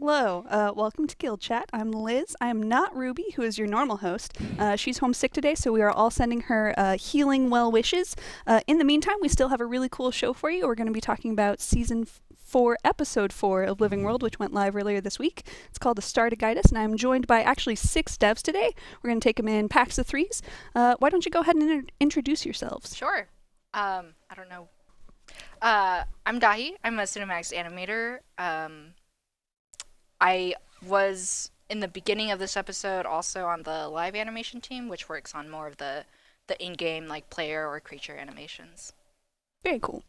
Hello. Welcome to Guild Chat. I'm Liz. I am not Ruby, who is your normal host. She's homesick today, so we are all sending her healing well wishes. In the meantime, we still have a really cool show for you. We're going to be talking about Season 4, Episode 4 of Living World, which went live earlier this week. It's called The Star to Guide Us, and I'm joined by actually 6 devs today. We're going to take them in packs of 3s. Why don't you go ahead and introduce yourselves? Sure. I don't know. I'm Dahi. I'm a cinematics animator. I was in the beginning of this episode also on the live animation team, which works on more of the in-game like player or creature animations. Very cool.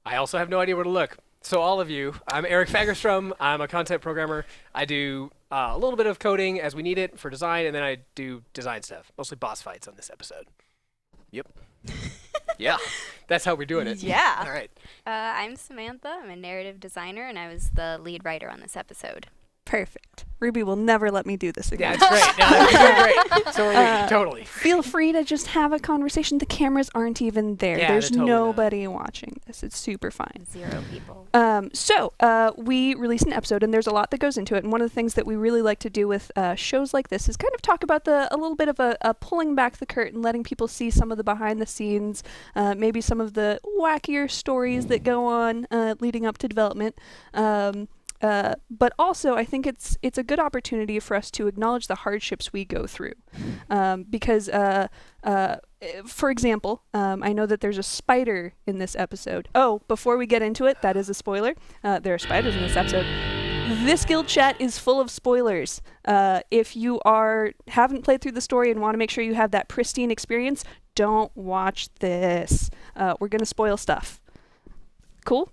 I also have no idea where to look. So all of you, I'm Eric Fagerstrom. I'm a content programmer. I do a little bit of coding as we need it for design, and then I do design stuff, mostly boss fights on this episode. Yep. Yeah, that's how we're doing it. Yeah. All right. I'm Samantha. I'm a narrative designer, and I was the lead writer on this episode. Perfect. Ruby will never let me do this again. Yeah, it's great. No, you're doing great. So are we. Totally. Feel free to just have a conversation. The cameras aren't even there. Yeah, There's they're totally nobody watching this. It's super fine. 0 people. So we released an episode, and there's a lot that goes into it. And one of the things that we really like to do with shows like this is kind of talk about a little bit of a pulling back the curtain, letting people see some of the behind the scenes, maybe some of the wackier stories that go on leading up to development. But also, I think it's a good opportunity for us to acknowledge the hardships we go through. Because, for example, I know that there's a spider in this episode. Oh, before we get into it, that is a spoiler. There are spiders in this episode. This Guild Chat is full of spoilers. If you haven't played through the story and want to make sure you have that pristine experience, don't watch this. We're going to spoil stuff. Cool?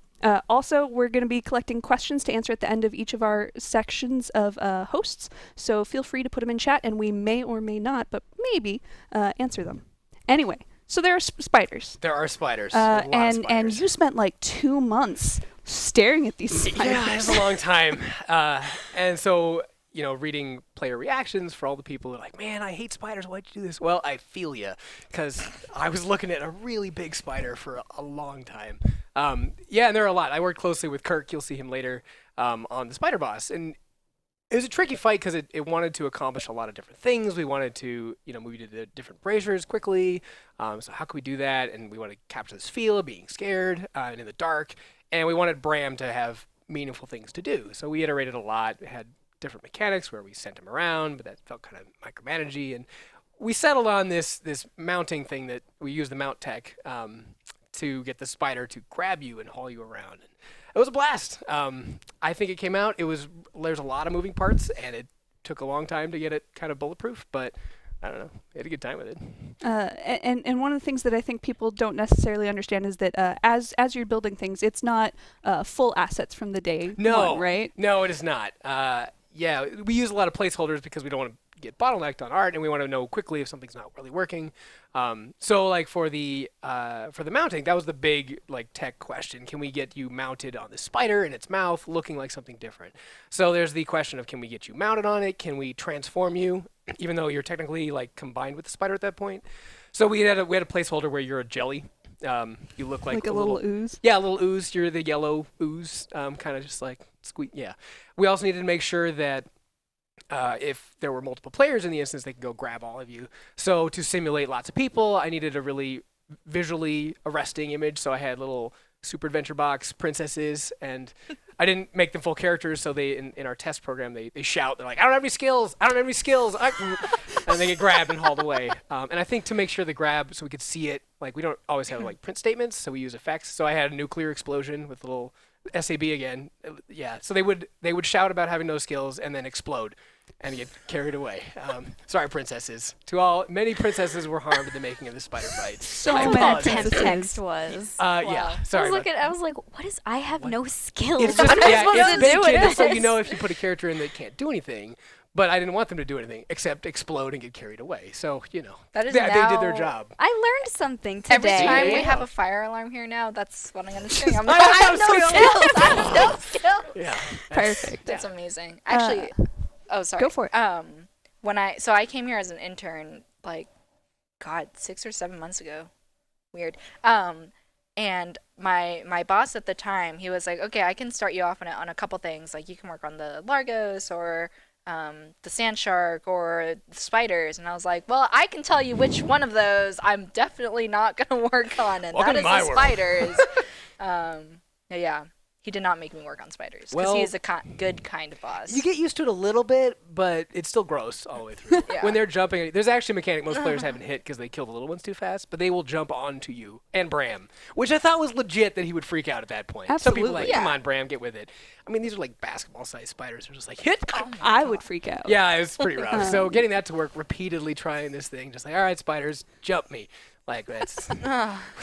Also, we're going to be collecting questions to answer at the end of each of our sections of hosts, so feel free to put them in chat, and we may or may not, but maybe, answer them. Anyway, so there are spiders. There are spiders. A lot of spiders. And you spent like 2 months staring at these spiders. Yeah, it's a long time. And so, reading player reactions for all the people who are like, man, I hate spiders. Why'd you do this? Well, I feel ya, because I was looking at a really big spider for a long time. Yeah, and there are a lot. I worked closely with Kirk. You'll see him later on the Spider Boss. And it was a tricky fight because it wanted to accomplish a lot of different things. We wanted to, move to the different braziers quickly. So how could we do that? And we wanted to capture this feel of being scared and in the dark. And we wanted Bram to have meaningful things to do. So we iterated a lot. We had different mechanics where we sent him around, but that felt kind of micromanagey. And we settled on this mounting thing that we use the mount tech to get the spider to grab you and haul you around. And it was a blast. I think it came out. There's a lot of moving parts, and it took a long time to get it kind of bulletproof, but I don't know. We had a good time with it. And one of the things that I think people don't necessarily understand is that as you're building things, it's not full assets from the day one, right? No, it is not. Yeah, we use a lot of placeholders because we don't want to get bottlenecked on art, and we want to know quickly if something's not really working. So like for the mounting, that was the big tech question. Can we get you mounted on the spider in its mouth looking like something different? So there's the question of, can we get you mounted on it? Can we transform you even though you're technically combined with the spider at that point? So we had a placeholder where you're a jelly. You look like a little ooze. Yeah, a little ooze. You're the yellow ooze, kind of just squeak. Yeah. We also needed to make sure that if there were multiple players in the instance, they could go grab all of you. So to simulate lots of people, I needed a really visually arresting image. So I had little Super Adventure Box princesses, and I didn't make them full characters. So they, in our test program, they shout. They're like, I don't have any skills. I don't have any skills. And they get grabbed and hauled away. And I think to make sure the grab, so we could see it, we don't always have print statements, so we use effects. So I had a nuclear explosion with a little SAB again. Yeah, so they would shout about having no skills and then explode and get carried away. Sorry, princesses. Many princesses were harmed in the making of the spider fight. So I many the princesses. text was. Yeah, sorry. I was like, what is? I have no skills. It's just, I'm not yeah, supposed it's to do mentioned it. so you know if you put a character in that can't do anything. But I didn't want them to do anything except explode and get carried away. So, That is they did their job. I learned something today. Every time we Yeah. have a fire alarm here now, that's what I'm going to sing. I'm I like, I have have no no skills. I have no skills. Yeah. Perfect. That's amazing. Actually, sorry. Go for it. I came here as an intern, 6 or 7 months ago. Weird. And my boss at the time, he was like, okay, I can start you off on a couple things. Like you can work on the Largos or the sand shark or the spiders. And I was like, well, I can tell you which one of those I'm definitely not going to work on, and Welcome that to is my the world. spiders. Yeah. He did not make me work on spiders because Well, he is a good kind of boss. You get used to it a little bit, but it's still gross all the way through. Yeah. When they're jumping, there's actually a mechanic most players haven't hit because they kill the little ones too fast, but they will jump onto you and Bram, which I thought was legit that he would freak out at that point. Some people are like, Absolutely. come Yeah. on, Bram, get with it. I mean, these are like basketball-sized spiders. They're just like, hit! I would freak out. Yeah, it was pretty rough. So getting that to work, repeatedly trying this thing, just like, all right, spiders, jump me. Like, that's...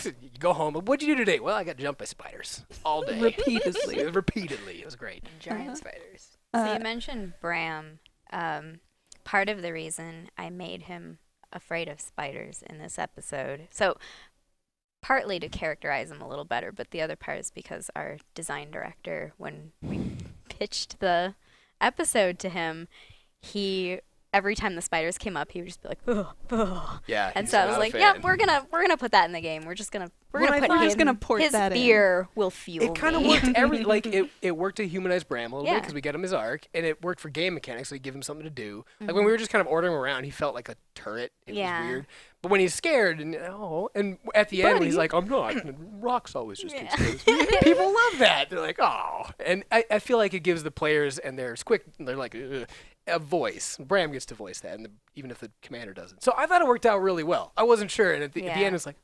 you go home. What'd you do today? Well, I got jumped by spiders all day. Repeatedly. Repeatedly. It was great. Giant spiders. So you mentioned Bram. Part of the reason I made him afraid of spiders in this episode, so partly to characterize him a little better, but the other part is because our design director, when we pitched the episode to him, every time the spiders came up, he would just be like, ugh, ugh. Yeah. And he's so I not was a like, fan. yeah, we're gonna put that in the game. We're gonna port his that in. fear will fuel It kind of me. worked it worked to humanize Bram a little bit Yeah. because we get him his arc, and it worked for game mechanics, so you give him something to do. Like when we were just kind of ordering him around, he felt like a turret. It Yeah. was weird. But when he's scared, and at the end when he's like, I'm not, and Rock's always just Yeah. gets people love that. They're like, oh. And I feel like it gives the players and their they're like, ugh, a voice. Bram gets to voice that, and even if the commander doesn't. So I thought it worked out really well. I wasn't sure, and at the end it's like,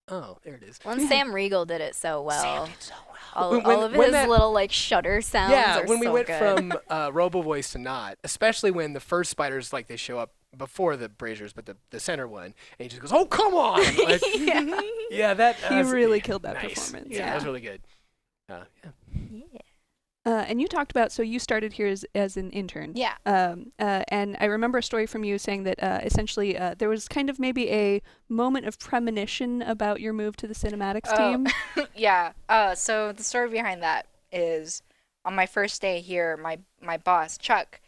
oh, there it is. Well, and Sam Riegel did it so well. Sam did so well. All of his little like shudder sounds Yeah, are when we so went good. from Robo Voice to not, especially when the first spiders like they show up before the braziers, but the center one, and he just goes, "Oh, come on!" Like, yeah, that He was really killed that nice. performance. Yeah, that was really good. Yeah. And you talked about, so you started here as an intern. Yeah. And I remember a story from you saying that essentially there was kind of maybe a moment of premonition about your move to the cinematics team. Yeah. So the story behind that is on my first day here, my boss, Chuck,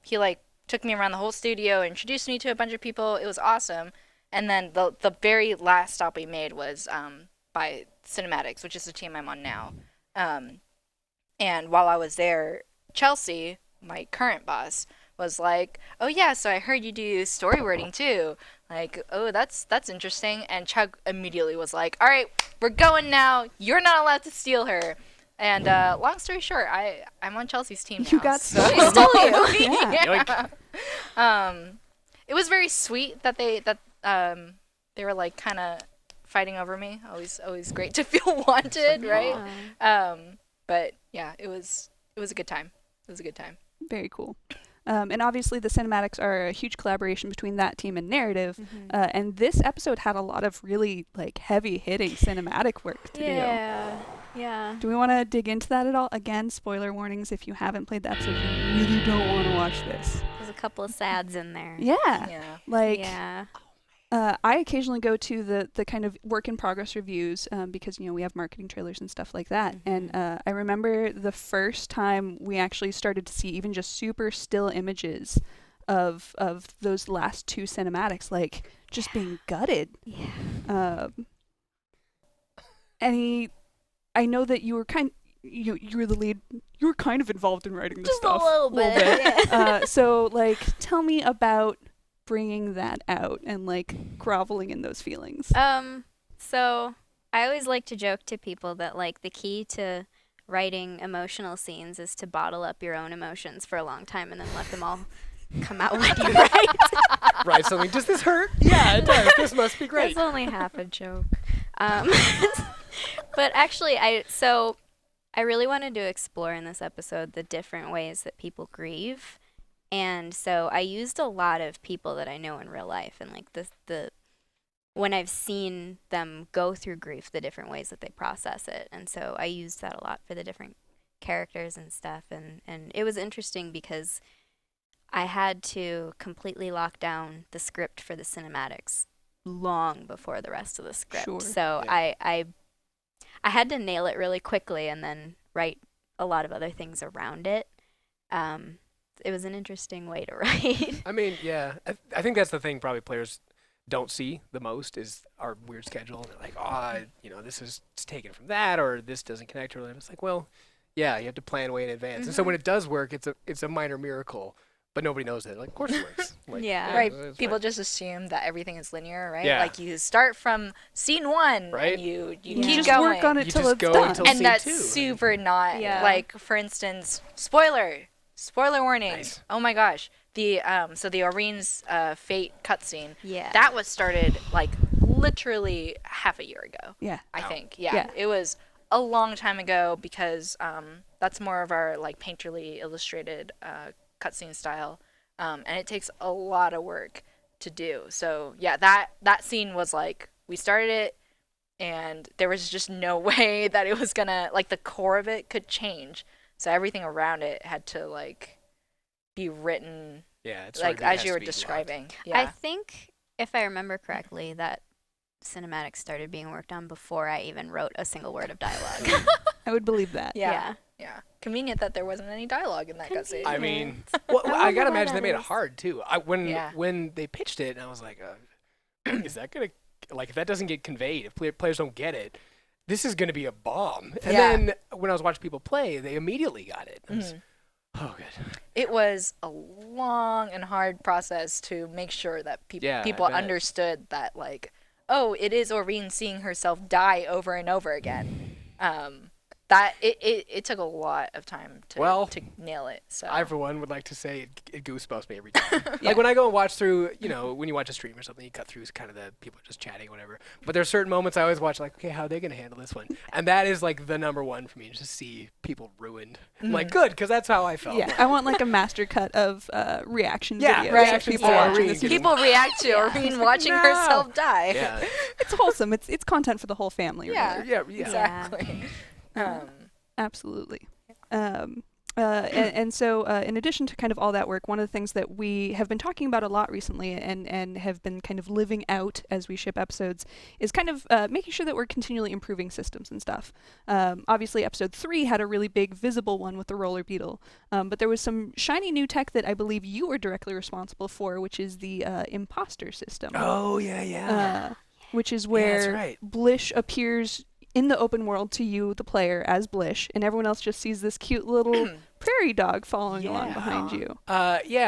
he like took me around the whole studio, introduced me to a bunch of people. It was awesome. And then the very last stop we made was by Cinematics, which is the team I'm on now. And while I was there, Chelsea, my current boss, was like, "Oh yeah, so I heard you do storyboarding too. Like, oh, that's interesting." And Chuck immediately was like, "All right, we're going now. You're not allowed to steal her." And long story short, I'm on Chelsea's team now. You got so. stolen. She stole you. Yeah. Yeah. It was very sweet that they were like kind of fighting over me. Always great to feel wanted, right? But yeah, it was a good time. It was a good time. Very cool. And obviously the cinematics are a huge collaboration between that team and narrative. And this episode had a lot of really like heavy hitting cinematic work to do. Yeah. Do we want to dig into that at all? Again, spoiler warnings if you haven't played the episode, you really don't want to watch this. There's a couple of sads in there. Yeah. Yeah. Like, Yeah. I occasionally go to the kind of work in progress reviews because, you know, we have marketing trailers and stuff like that. And I remember the first time we actually started to see even just super still images of those last two cinematics, like just being gutted. Yeah. I know that you were you were the lead. You were kind of involved in writing this Just stuff. a little bit. Yeah. So, like, tell me about bringing that out and, like, groveling in those feelings. So I always like to joke to people that, like, the key to writing emotional scenes is to bottle up your own emotions for a long time and then let them all come out when you write. Right, something. Does this hurt? Yeah, it does. This must be great. That's only half a joke. But actually, I really wanted to explore in this episode the different ways that people grieve. And so I used a lot of people that I know in real life and like the when I've seen them go through grief, the different ways that they process it. And so I used that a lot for the different characters and stuff. And it was interesting because I had to completely lock down the script for the cinematics long before the rest of the script. Sure. So Yeah. I had to nail it really quickly and then write a lot of other things around it. It was an interesting way to write. I mean, yeah, I think that's the thing. Probably players don't see the most is our weird schedule. And they're like, this is it's taken from that, or this doesn't connect. Or it's like, well, yeah, you have to plan way in advance. And so when it does work, it's a minor miracle, but nobody knows that. Like, of course it works. Like, Yeah. Right. it's People fine. just assume that everything is linear, right? Yeah. Like you start from scene 1 Right. and you You keep just going. work on it You till just it's go done. until And scene that's 2. super not Yeah. like, for instance, spoiler warning. Nice. Oh my gosh. The the Oreen's fate cutscene. Yeah. That was started like literally half a year ago. Yeah. I Wow. think. Yeah. Yeah. It was a long time ago because that's more of our like painterly illustrated cutscene style. And it takes a lot of work to do. So yeah, that scene was like, we started it and there was just no way that it was gonna, like, the core of it could change. So everything around it had to like be written Yeah, it's like sort of as has you to were be describing. locked. Yeah. I think, if I remember correctly, that cinematics started being worked on before I even wrote a single word of dialogue. I would believe that. Yeah. Convenient that there wasn't any dialogue in that cutscene. I mean, Convenient. well, I I wonder gotta why imagine they that made it is. hard too. Yeah. When they pitched it, I was like, is that gonna, like, if that doesn't get conveyed, if players don't get it, this is gonna be a bomb. And Yeah. then when I was watching people play, they immediately got it. I was, oh, good. It was a long and hard process to make sure that Yeah, I people bet. understood that, like, oh, it is Oreen seeing herself die over and over again. That it took a lot of time to nail it. So I, for one, would like to say it goosebumps me every time. Like when I go and watch through, when you watch a stream or something, you cut through kind of the people just chatting or whatever. But there's certain moments I always watch, like, okay, how are they going to handle this one? And that is like the number one for me, just to see people ruined. I'm like, good, because that's how I felt. Yeah, I want like a master cut of reaction Yeah, videos right. of reactions people to watching Irene this. getting- people react to Oreen watching No. herself die. Yeah. It's wholesome. It's content for the whole family. Yeah. Really. Yeah. Exactly. Absolutely. And so, in addition to kind of all that work, one of the things that we have been talking about a lot recently and have been kind of living out as we ship episodes is kind of making sure that we're continually improving systems and stuff. Obviously, episode 3 had a really big visible one with the roller beetle, but there was some shiny new tech that I believe you were directly responsible for, which is the imposter system. Oh, yeah. Which is Yeah, where that's right. Blish appears in the open world to you, the player, as Blish, and everyone else just sees this cute little prairie dog following along behind you.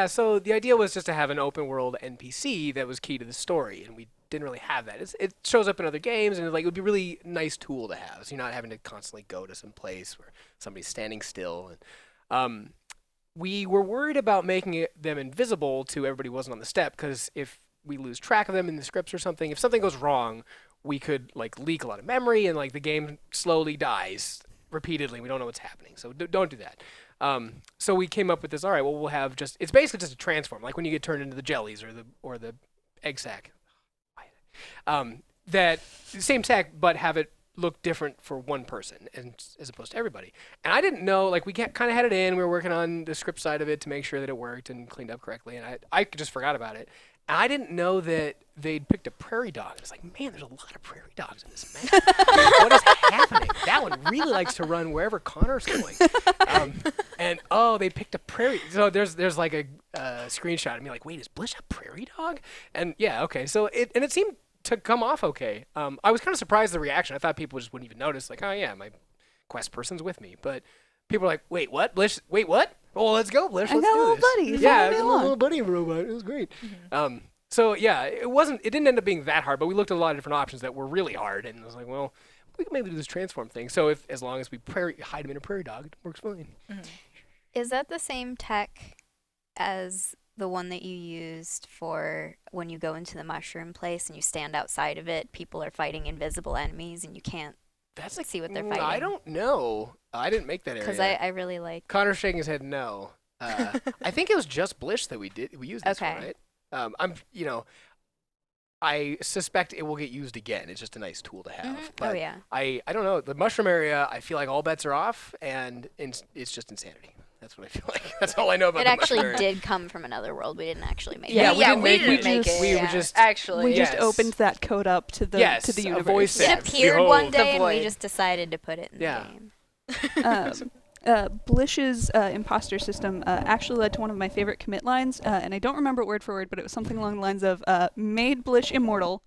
So the idea was just to have an open world NPC that was key to the story, and we didn't really have that. It shows up in other games, and it would be a really nice tool to have, so you're not having to constantly go to some place where somebody's standing still. And we were worried about making them invisible to everybody who wasn't on the step, because if we lose track of them in the scripts or something, if something goes wrong, we could like leak a lot of memory, and like the game slowly dies repeatedly. We don't know what's happening, so don't do that. So we came up with this. All right, well, we'll have it's basically just a transform, like when you get turned into the jellies or the egg sack. That same tech, but have it look different for one person as opposed to everybody. And I didn't know, like, we kind of had it in. We were working on the script side of it to make sure that it worked and cleaned up correctly, and I just forgot about it. And I didn't know that they'd picked a prairie dog. I was like, man, there's a lot of prairie dogs in this map. What is happening? That one really likes to run wherever Connor's going. And they picked a prairie. So there's like a screenshot of me like, wait, is Blish a prairie dog? And yeah, okay. So it seemed to come off okay. I was kind of surprised the reaction. I thought people just wouldn't even notice. Like, oh yeah, my quest person's with me. But people are like, wait, what? Blish? Wait, what? Well, let's go, Blish. I Let's got a do little this. buddy. He's Yeah, following I me got a along. little buddy robot. It was great. So yeah, it didn't end up being that hard, but we looked at a lot of different options that were really hard, and I was like, well, we could maybe do this transform thing. So as long as we hide him in a prairie dog, it works fine. Is that the same tech as the one that you used for when you go into the mushroom place and you stand outside of it? People are fighting invisible enemies and you can't That's like, see what they're I fighting. don't know. I didn't make that area. Because I really like. Connor's shaking his head no. I think it was just Blish that we used this Okay. one, right? I suspect it will get used again. It's just a nice tool to have. Mhm. But Oh, yeah. I don't know. The mushroom area, I feel like all bets are off, and it's just insanity. That's what I feel like. That's all I know about It the actually mushroom area. did come from another world. We didn't actually make Yeah, it. we didn't make didn't it. make it. We were yeah. just- actually. We Yes. just opened that code up to the Yes, to the a universe. voice It said, appeared "Behold one the day and we void." just decided to put it in Yeah. the game. Blish's imposter system actually led to one of my favorite commit lines, and I don't remember it word for word, but it was something along the lines of made Blish immortal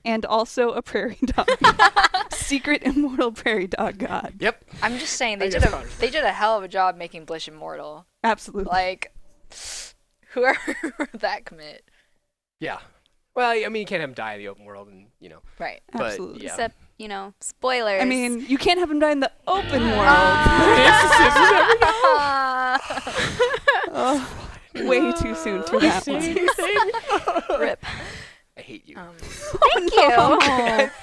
and also a prairie dog. Secret immortal prairie dog god. Yep. I'm just saying I they guess they did a hell of a job making Blish immortal. Absolutely. Like, whoever that commit. Yeah. Well, I mean, you can't have him die in the open world, and Right. But Absolutely. yeah. Except, spoilers. I mean, you can't have him die in the open world. Oh, way too soon for that one. Rip. I hate you. Thank you.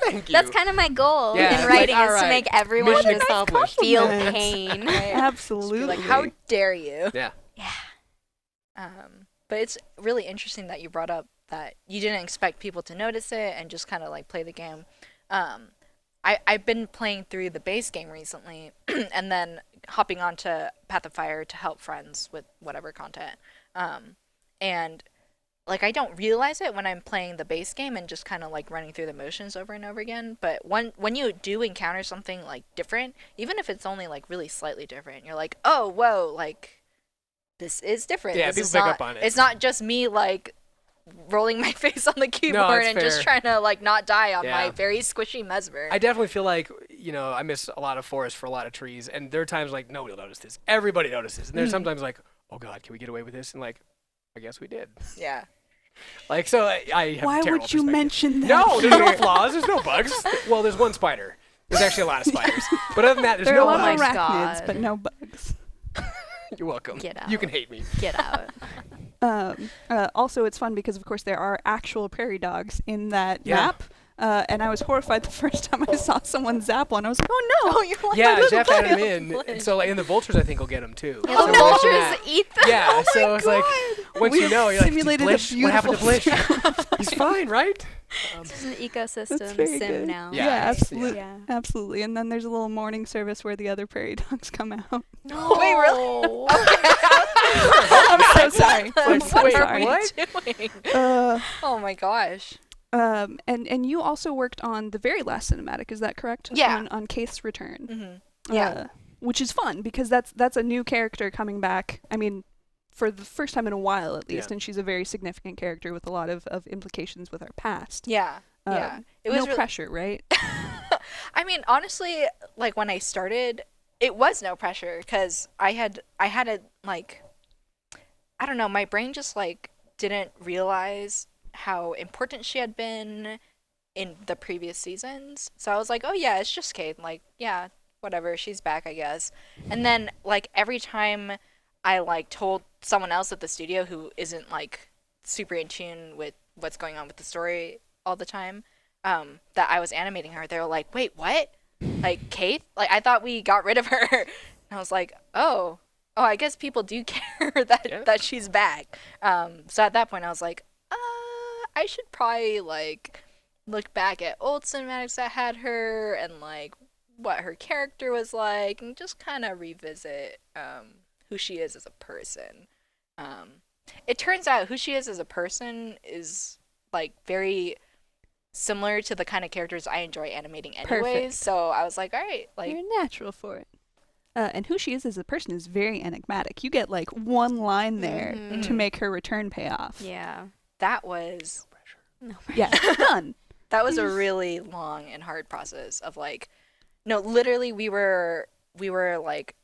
Thank you. That's kind of my goal Yeah, in it's writing like, is to alright, make everyone mission just accomplished. feel Compliments. pain. Right. Absolutely. Like, how dare you? Yeah. But it's really interesting that you brought up that you didn't expect people to notice it and just kind of like play the game. I've been playing through the base game recently and then hopping onto Path of Fire to help friends with whatever content. And like I don't realize it when I'm playing the base game and just kind of like running through the motions over and over again. But when you do encounter something like different, even if it's only like really slightly different, you're like, oh, whoa, like this is different. Yeah, This people is pick not, up on it. It's not just me like rolling my face on the keyboard it's and just fair. trying to like not die on Yeah. my very squishy mesmer. I definitely feel like, I miss a lot of forest for a lot of trees, and there are times like, nobody will notice this. Everybody notices. And there's sometimes like, oh God, can we get away with this? And like, I guess we did. Yeah. Like, so I have Why terrible would you perspective. mention that? No, there's no flaws. There's no bugs. Well, there's one spider. There's actually a lot of spiders. But other than that, there's There are no a lot bugs. of my arachnids, God. but no bugs. You're welcome. Get You out. can hate me. Get out. Also, it's fun because, of course, there are actual prairie dogs in that Yeah. map. And I was horrified the first time I saw someone zap one. I was like, oh no! Oh, you're like Yeah, my Jeff little had him buddy. in. And so, like, in the vultures, I think will get him too. Yeah, So the we mentioned vultures that. eat them. Yeah, Oh so my it's like, God. once We you know, you're like, simulated a Blish? What happened to Blish? beautiful He's fine, right? This is an ecosystem That's very sim good. now. Yeah. Yeah, absolutely. Yeah. Absolutely. And then there's a little morning service where the other prairie dogs come out. No. Wait, really? I'm so sorry. I'm Like, so wait, sorry. what? doing? Uh, Oh my gosh. and you also worked on the very last cinematic, is that correct? Yeah. On Kaith's return. Mm-hmm. Yeah. Which is fun because that's a new character coming back. I mean, for the first time in a while at least, Yeah. and she's a very significant character with a lot of implications with our past. Yeah. Yeah. It was no really- pressure, right? I mean, honestly, like when I started, it was no pressure because I had a like, I don't know, my brain just like didn't realize how important she had been in the previous seasons. So I was like, oh yeah, it's just Kate. Like, yeah, whatever, she's back, I guess. And then like every time I like told someone else at the studio who isn't like super in tune with what's going on with the story all the time, that I was animating her, they were like, wait, what? Like, Kate? Like, I thought we got rid of her. And I was like, oh, I guess people do care that she's back. So at that point, I was like, I should probably, like, look back at old cinematics that had her and, like, what her character was like and just kind of revisit who she is as a person. It turns out who she is as a person is, like, very similar to the kind of characters I enjoy animating anyways. Perfect. So I was like, all right, like, You're natural for it. And who she is as a person is very enigmatic. You get like one line there Mhm. to make her return pay off. Yeah. that was No. Yeah, done. that was a really long and hard process of like, no, literally we were like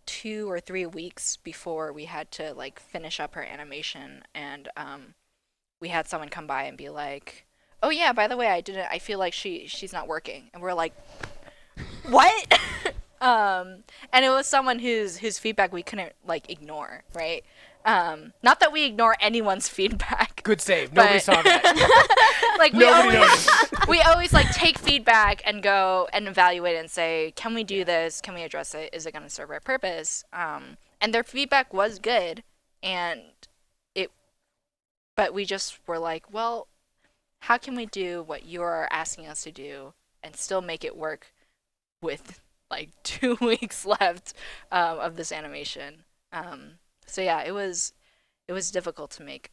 2 or 3 weeks before we had to like finish up her animation, and we had someone come by and be like, oh yeah, by the way, I feel like she's not working, and we're like, what? And it was someone whose feedback we couldn't like ignore, right? Not that we ignore anyone's feedback. Good save. Nobody But- saw that. Like we Nobody always noticed. we always like take feedback and go and evaluate it and say, can we do this? Can we address it? Is it going to serve our purpose? And their feedback was good, but we just were like, well, how can we do what you're asking us to do and still make it work with like 2 weeks left of this animation? So yeah, it was difficult to make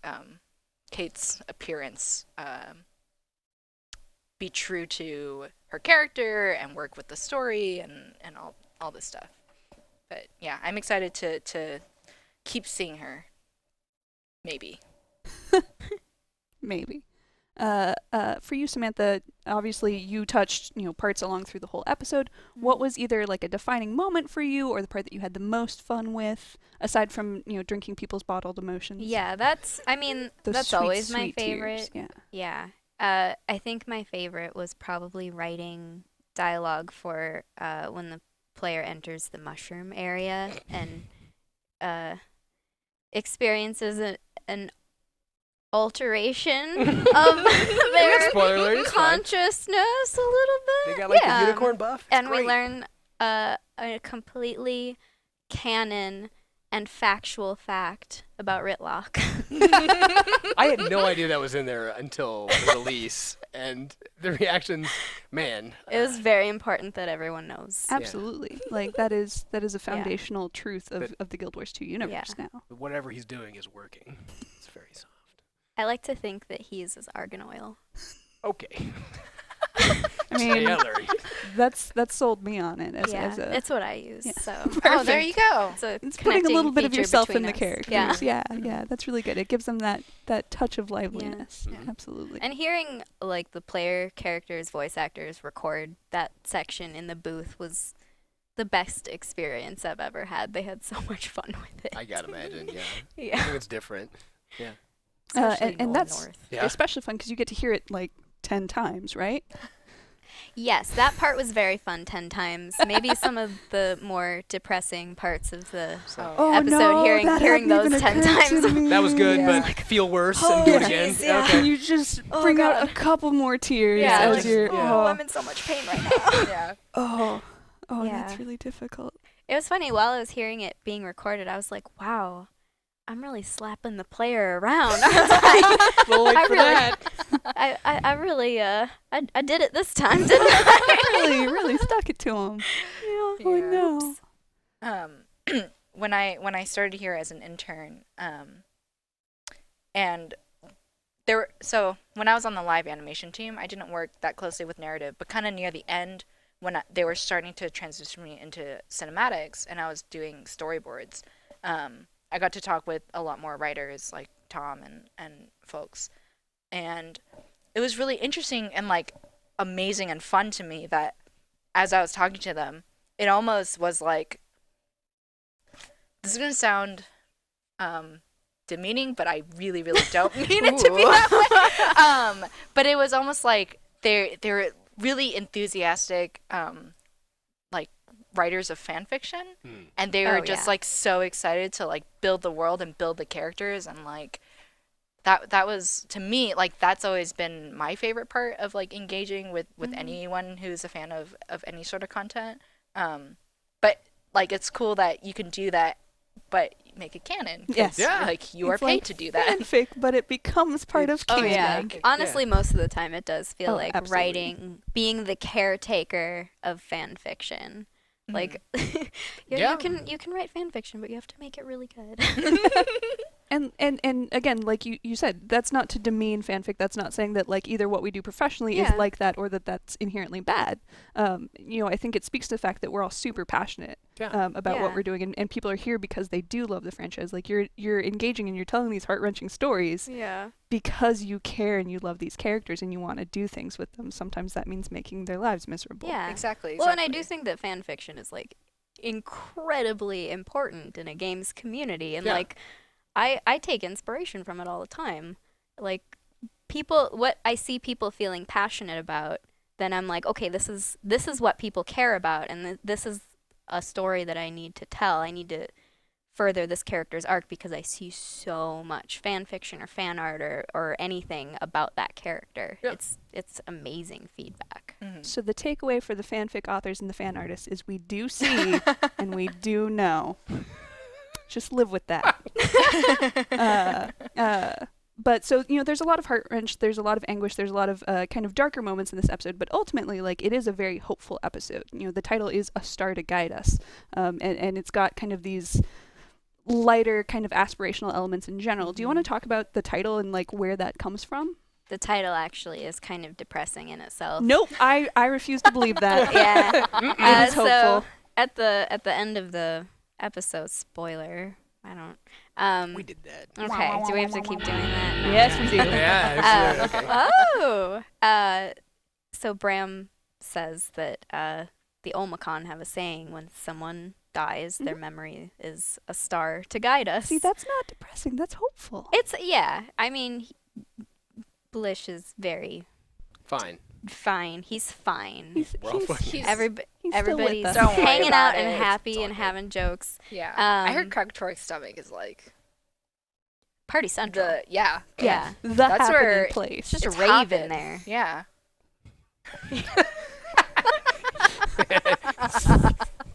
Kate's appearance be true to her character and work with the story and all this stuff. But yeah, I'm excited to keep seeing her. Maybe. Maybe. For you, Samantha, obviously you touched, parts along through the whole episode. What was either like a defining moment for you or the part that you had the most fun with, aside from, drinking people's bottled emotions? Yeah, that's Those always sweet, my sweet favorite. tears. Yeah. I think my favorite was probably writing dialogue for when the player enters the mushroom area and experiences an alteration of their Spoiler alert, it's fine. consciousness a little bit. They got like yeah. the unicorn buff. It's And great. we learn a completely canon and factual fact about Ritlock. I had no idea that was in there until the release, and the reactions, man. It was very important that everyone knows. Absolutely. Like that is a foundational truth of the Guild Wars 2 universe now. Whatever he's doing is working. It's very soft. I like to think that he uses argan oil. Okay. I mean, Yeah, Larry. that's sold me on it as a it's what I use. Yeah. So Oh, there you go. it's putting a little bit of yourself in the characters. Yeah. Yeah, that's really good. It gives them that touch of liveliness. Yeah. Absolutely. And hearing like the player characters, voice actors record that section in the booth was the best experience I've ever had. They had so much fun with it. I gotta imagine, yeah. I Yeah. think it's different. Yeah. Especially and that's North. Yeah. especially fun because you get to hear it like 10 times, right? Yes, that part was very fun 10 times. Maybe some of the more depressing parts of the episode, no, hearing that hearing hadn't those even 10 occurred to times. me. That was good, Yeah. but feel worse and do it again. geez, yeah. Can Okay. you just Oh, bring out God. a couple more tears Yeah, as like, you're oh, I'm in so much pain right now. Yeah. oh Yeah. that's really difficult. It was funny, while I was hearing it being recorded, I was like, wow, I'm really slapping the player around. I was like, Well, like I for really- that. I really, I did it this time, didn't I? really stuck it to him. Yeah. Oh no. When I started here as an intern, and when I was on the live animation team, I didn't work that closely with narrative, but kind of near the end when they were starting to transition me into cinematics and I was doing storyboards, I got to talk with a lot more writers like Tom and folks, and it was really interesting and like amazing and fun to me that as I was talking to them, it almost was like, this is gonna sound demeaning, but I really, really don't mean it to be that way. But it was almost like they're really enthusiastic, like writers of fan fiction, and they were just like so excited to like build the world and build the characters, and like that was, to me, like that's always been my favorite part of like engaging with anyone who's a fan of any sort of content. But like it's cool that you can do that but make it canon. Yes. Yeah. Like you are It's paid like to do that. fanfic, but it becomes part of Oh, canon. yeah. Honestly, most of the time it does feel Oh, like absolutely. writing, being the caretaker of fan fiction. Like, Yeah. you can write fan fiction, but you have to make it really good. And again, like you said, that's not to demean fanfic. That's not saying that like either what we do professionally is Yeah. like that or that that's inherently bad. I think it speaks to the fact that we're all super passionate about what Yeah. we're doing, and people are here because they do love the franchise. Like you're engaging and you're telling these heart-wrenching stories Yeah. because you care and you love these characters and you want to do things with them. Sometimes that means making their lives miserable. Yeah. Exactly. Well, and I do think that fan fiction is like incredibly important in a games community, and Yeah. like I take inspiration from it all the time. Like what I see people feeling passionate about, then I'm like, okay, this is what people care about, and this is a story that I need to tell. I need to further this character's arc because I see so much fan fiction or fan art or anything about that character. Yeah. It's amazing feedback. So the takeaway for the fanfic authors and the fan artists is we do see and we do know. Just live with that. But so, there's a lot of heart wrench, there's a lot of anguish, there's a lot of kind of darker moments in this episode, but ultimately, like, it is a very hopeful episode. The title is A Star to Guide Us, and it's got kind of these lighter kind of aspirational elements in general. Do you want to talk about the title and, like, where that comes from? The title actually is kind of depressing in itself. Nope, I refuse to believe that. Yeah. It is So hopeful. at the end of the episode spoiler. I don't. We did that. Okay. Do we have to keep doing that? No. Yes, we do. Yeah. Okay. So Bram says that the Omicron have a saying: when someone dies, their memory is a star to guide us. See, that's not depressing. That's hopeful. It's I mean, Blish is very Fine. fine. He's fine. We're all fine. He's Everybody's still with us. Don't worry hanging out about and it. happy It's all and good. having jokes. Yeah. I heard Um, Krakator's stomach is like Party central. yeah. Yeah. The That's happening where place. It's just It's a rave happened. in there. Yeah.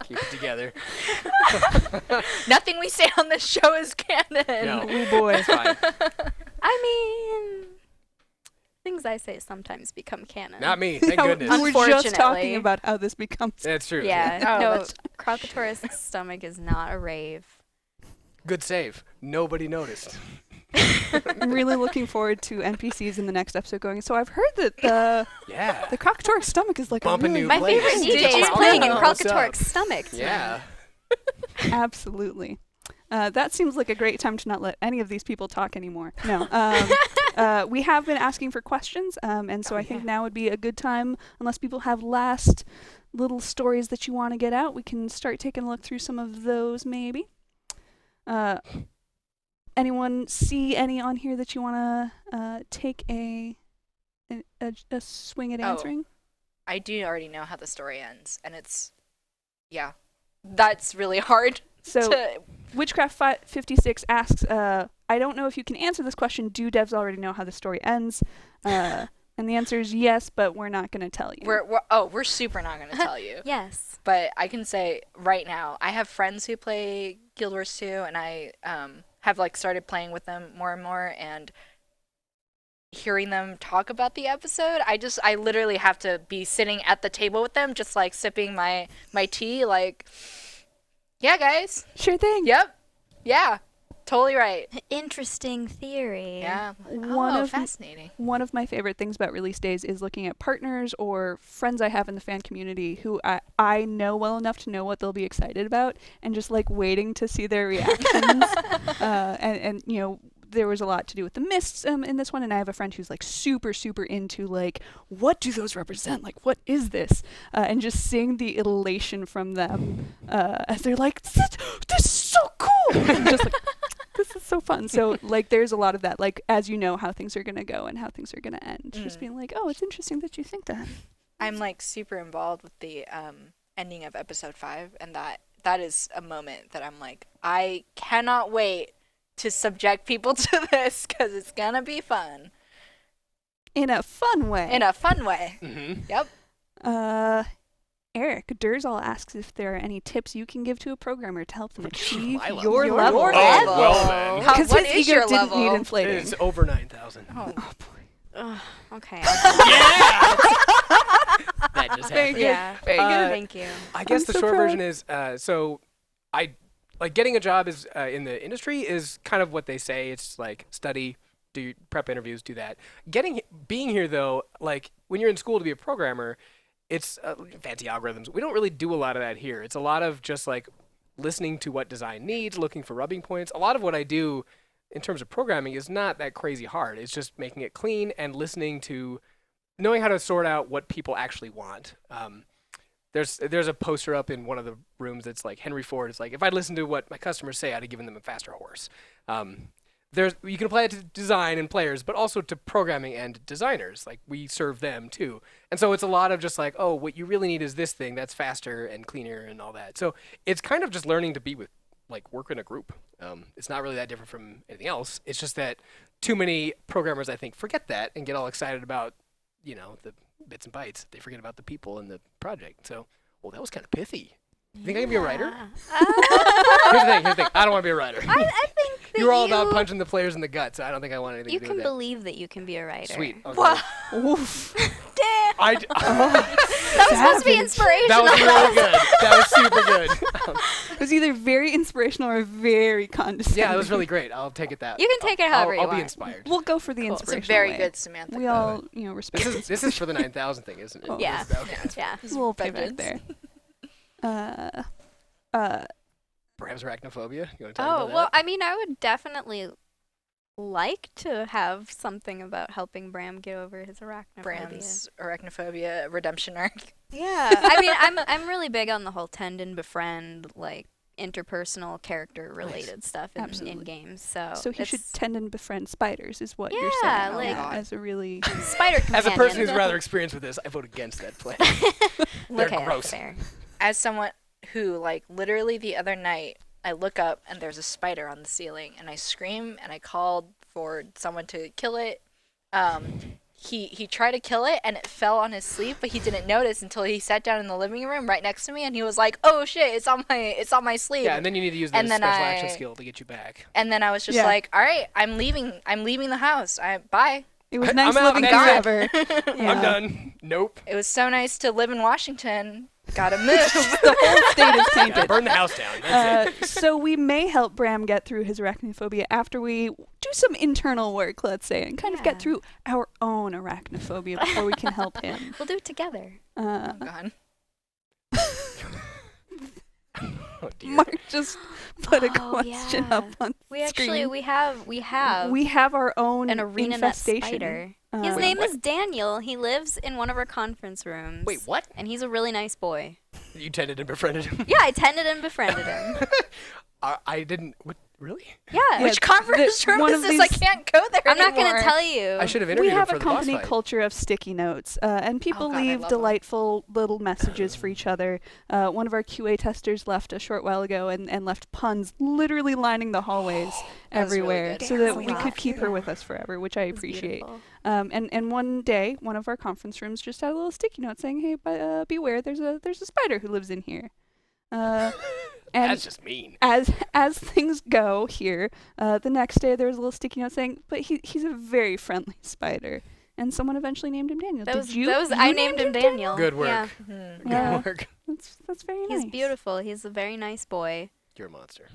Keep it together. Nothing we say on this show is canon. No. Oh boy. It's fine. I mean, things I say sometimes become canon. Not me. Thank No, goodness. we're just Unfortunately. talking about how this becomes. That's true. Yeah. Oh, no, that's- Krakator's stomach is not a rave. Good save. Nobody noticed. I'm really looking forward to NPCs in the next episode going. So I've heard that the Yeah. Krakator stomach is like Bumping a really new My place. favorite Did DJ is you playing in know? What's up? Krakator's stomach. Yeah. Absolutely. That seems like a great time to not let any of these people talk anymore. No. We have been asking for questions, and so I think now would be a good time, unless people have last little stories that you want to get out, we can start taking a look through some of those maybe. Anyone see any on here that you want to take a swing at Oh. answering? I do already know how the story ends, and it's that's really hard So to Witchcraft 56 asks, I don't know if you can answer this question. Do devs already know how the story ends? And the answer is yes, but we're not going to tell you. we're super not gonna tell you. Yes. But I can say right now, I have friends who play Guild Wars 2, and I have like started playing with them more and more, and hearing them talk about the episode, I literally have to be sitting at the table with them, just like sipping my tea, like, yeah, guys, Sure thing. yep, yeah, totally right, Interesting theory. yeah, One of fascinating. One of my favorite things about release days is looking at partners or friends I have in the fan community who I know well enough to know what they'll be excited about, and just like waiting to see their reactions. And you know, there was a lot to do with the mists in this one, and I have a friend who's like super into like, what do those represent? Like, what is this? And just seeing the elation from them as they're like, this is so cool. And just like, this is so fun. So like, there's a lot of that, like, as you know how things are gonna go and how things are gonna end. Just being like, oh, it's interesting that you think that. I'm like super involved with the ending of episode 5, and that is a moment that I'm like, I cannot wait to subject people to this, because it's gonna be fun In a fun way. in a fun way. Mm-hmm. Yep. Eric Durzal asks if there are any tips you can give to a programmer to help them achieve my level. your Your level. level. Oh, well then. How- Because what his is ego your didn't need level? inflating. It's over 9,000. Oh. Oh boy. Ugh, okay. That just Very happened. good. Yeah. Very Uh, good. Thank you. I guess I'm the so short proud. version is, so I like getting a job is in the industry is kind of what they say. It's like study, do prep interviews, do that. Being here though, like when you're in school to be a programmer, it's fancy algorithms. We don't really do a lot of that here. It's a lot of just like listening to what design needs, looking for rubbing points. A lot of what I do in terms of programming is not that crazy hard. It's just making it clean and listening to, knowing how to sort out what people actually want. There's a poster up in one of the rooms that's like Henry Ford. It's like, if I'd listened to what my customers say, I'd have given them a faster horse. You can apply it to design and players, but also to programming and designers. Like, we serve them too. And so it's a lot of just like, oh, what you really need is this thing that's faster and cleaner and all that. So it's kind of just learning to be with, like, work in a group. It's not really that different from anything else. It's just that too many programmers, I think, forget that and get all excited about, you know, the bits and bytes. They forget about the people in the project. So, well, that was kind of pithy. You think I can be a writer? Here's the thing. I don't want to be a writer. I think that You're all about punching the players in the gut, so I don't think I want anything You to do can with that. believe that you can be a writer. Sweet. Okay. Wow. Oof. Damn. That was supposed to be inspirational. That was really good. That was super good. It was either very inspirational or very condescending. Yeah, it was really great. I'll take it that. You can take it however you I'll be want. inspired. We'll go for the Cool. It's inspirational a very way. good Samantha. We quote. all, respect This is for the 9,000 thing, isn't it? Oh. Yeah. Okay. Yeah. a little payback vengeance. there. Bram's arachnophobia. You want to talk Oh, about well, that? I mean, I would definitely like to have something about helping Bram get over his arachnophobia. Bram's arachnophobia redemption arc. Yeah, I mean, I'm really big on the whole tend and befriend, like interpersonal character related stuff in Absolutely. games. So he should it's- tend and befriend spiders, is what you're Yeah, saying. like- as a really spider companion. As a person who's rather experienced with this, I vote against that plan. They're Okay, gross. that's fair. As someone who, like, literally the other night, I look up and there's a spider on the ceiling, and I scream and I called for someone to kill it. He tried to kill it and it fell on his sleeve, but he didn't notice until he sat down in the living room right next to me, and he was like, "Oh shit, it's on my sleeve." Yeah, and then you need to use the And special then action I- skill to get you back. And then I was just Yeah. like, "All right, I'm leaving the house. Bye." it was I'm nice out, living I'm out. forever. Yeah. I'm done. Nope. It was so nice to live in Washington. Gotta move. The whole state is Yeah, tainted. burn the house down. That's it. So we may help Bram get through his arachnophobia after we do some internal work, let's say, and kind of get Yeah. through our own arachnophobia before we can help him. We'll do it together. Uh, God. Oh dear. Mark just put a Oh, question yeah. up on We actually screen. we have We have our own an arena net infestation. spider. His Uh, name what? is Daniel. He lives in one of our conference rooms. Wait, what? And he's a really nice boy. You tended and befriended him? Yeah, I tended and befriended him. I didn't. What? Really? Yeah. Yeah, Which conference room one is of this? I these- can't go there I'm not anymore. going to tell you. I should have We interviewed have him a for the boss company fight. culture of sticky notes, and people Oh God, I leave love 'em. delightful little messages for each other. One of our QA testers left a short while ago and left puns literally lining the hallways That was really everywhere good. so That's that a we lot. could keep her Yeah. with us forever, which I It was appreciate. beautiful. And one day, one of our conference rooms just had a little sticky note saying, "Hey, beware! There's a spider who lives in here." And That's just mean. as things go here, the next day there was a little sticky note saying, "But he's a very friendly spider." And someone eventually named him Daniel. That Did you? was you I named named him Daniel. Good work. Yeah. Mhm. Good Yeah. work. That's very He's nice. beautiful. He's a very nice boy. You're a monster.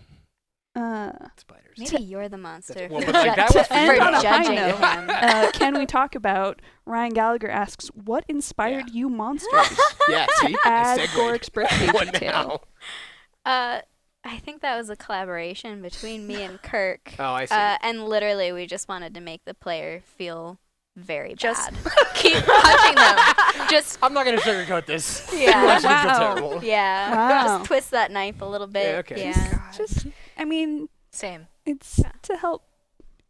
Uh, Spiders. Maybe you're the monster well, for, but, like, that was for for you, though. judging I know. him. can we talk about Ryan Gallagher asks, "What inspired you monsters?" Yeah, see? I As segued. Gorik's birthday What detail. now? I think that was a collaboration between me and Kirk. Oh, I see. And literally, we just wanted to make the player feel very Just bad. keep punching them. Just I'm not going to sugarcoat this. Yeah. I want you to feel Wow. terrible. yeah, Wow. just twist that knife a little bit. Yeah, okay. Yeah. God. Just, I mean, Same. it's to help.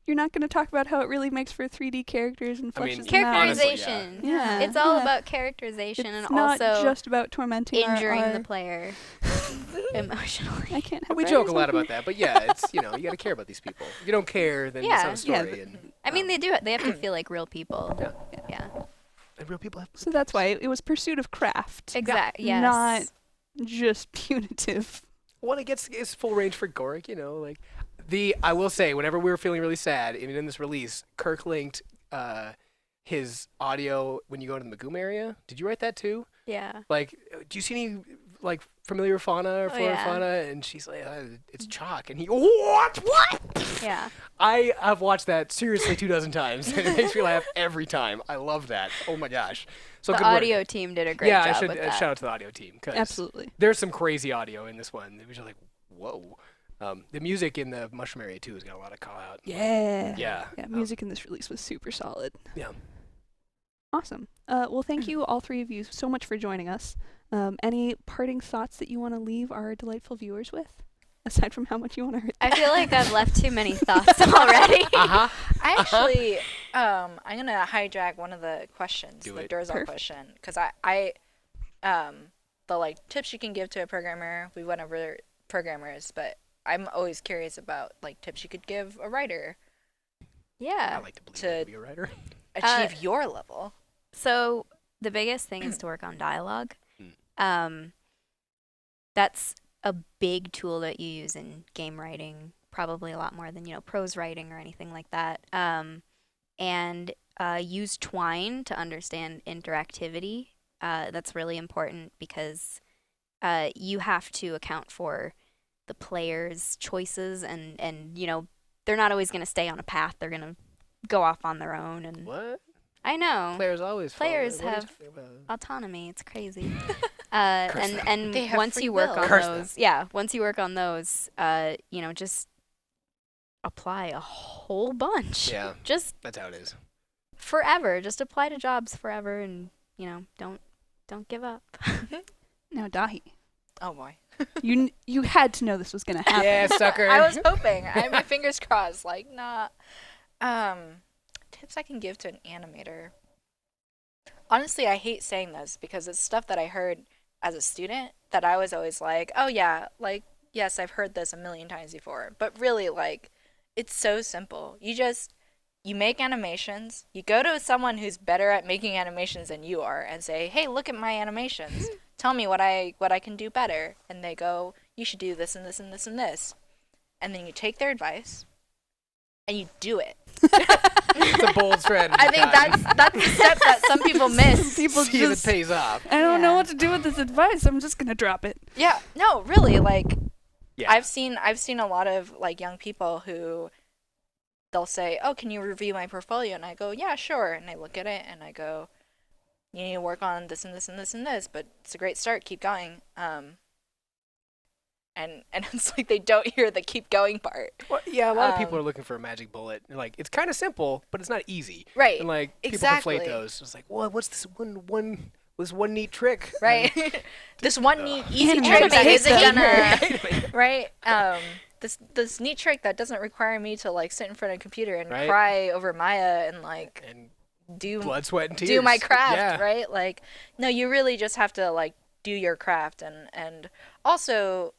You're not going to talk about how it really makes for 3D characters and I mean, fleshes them out. Honestly, Characterization. Yeah. It's all Yeah. about characterization It's and not also just about tormenting injuring our the player emotionally. I can't have We writers joke a on lot here. about that, but yeah, it's, you got to care about these people. If you don't care, then Yeah. it's not a Yeah, story. And, I mean, they do. They have to feel like real people. Yeah. Yeah. and real people have. So that's why it was pursuit of craft, Exactly. Yes. not just punitive. Well, it gets its full range for Gorik, like I will say, whenever we were feeling really sad, even in this release, Kirk linked his audio when you go to the Magoom area. Did you write that too? Yeah. Like, do you see any familiar fauna or flora yeah. fauna? And she's like, it's chalk. And he, what? Yeah. I have watched that seriously 24 times, and it makes me laugh every time. I love that. Oh my gosh. So The good work. audio team did a great Yeah, job I should with that. shout out to the audio team because Absolutely. there's some crazy audio in this one. It was just like, whoa. The music in the Mushroom Area too has got a lot of call out. Yeah. Yeah. Yeah, music in this release was super solid. Yeah. Awesome. Well, thank you all three of you so much for joining us. Any parting thoughts that you want to leave our delightful viewers with, aside from how much you want to hurt them? I feel like I've left too many thoughts already. Uh-huh. I actually, I'm gonna hijack one of the questions, Do the it. Durzel Perfect. question, because the tips you can give to a programmer. We went over programmers, but I'm always curious about tips you could give a writer I Yeah. like to believe To- I could be a writer. achieve your level. So the biggest thing is to work on dialogue. Mm. That's a big tool that you use in game writing, probably a lot more than prose writing or anything like that. And use Twine to understand interactivity. That's really important because you have to account for the player's choices, and they're not always going to stay on a path. They're going to go off on their own, and What? I know. Players always follow. Players What are you have talking about? autonomy. It's crazy. Curse them. And They have once free you work will. on Curse them. those, once you work on those, just apply a whole bunch. Yeah, Just that's how it is. forever. Just apply to jobs forever, and don't give up. Now, Dahi, Oh boy. you had to know this was gonna happen. Yeah, sucker. I was hoping. I had my fingers crossed. Like, nah. Tips I can give to an animator. Honestly, I hate saying this because it's stuff that I heard as a student that I was always like, oh yeah, like, yes, I've heard this a million times before. But really, like, it's so simple. You make animations, you go to someone who's better at making animations than you are and say, hey, look at my animations. Tell me what I can do better. And they go, you should do this and this and this and this. And then you take their advice and you do it. It's a bold strategy. I think that's the step that some people miss. People See if just, it pays off. I don't know Yeah. what to do with this advice. I'm just gonna drop it. Yeah, no, really, like Yeah. I've seen a lot of like young people who they'll say, "Oh, can you review my portfolio?" And I go, "Yeah, sure." And I look at it and I go, "You need to work on this and this and this and this, but it's a great start. Keep going." And it's like they don't hear the keep going part. Well, yeah, a lot of people Um, are looking for a magic bullet. And, like, it's kind of simple, but it's not easy. Right. And like Exactly. people conflate those. It's like, well, what's this one neat trick? Right. This one neat easy Animate trick that it. isn't Animate gonna right. This neat trick that doesn't require me to like sit in front of a computer and Right. cry over Maya and like And do blood, sweat, and tears. do my craft, Yeah. right? Like, no, you really just have to like do your craft and also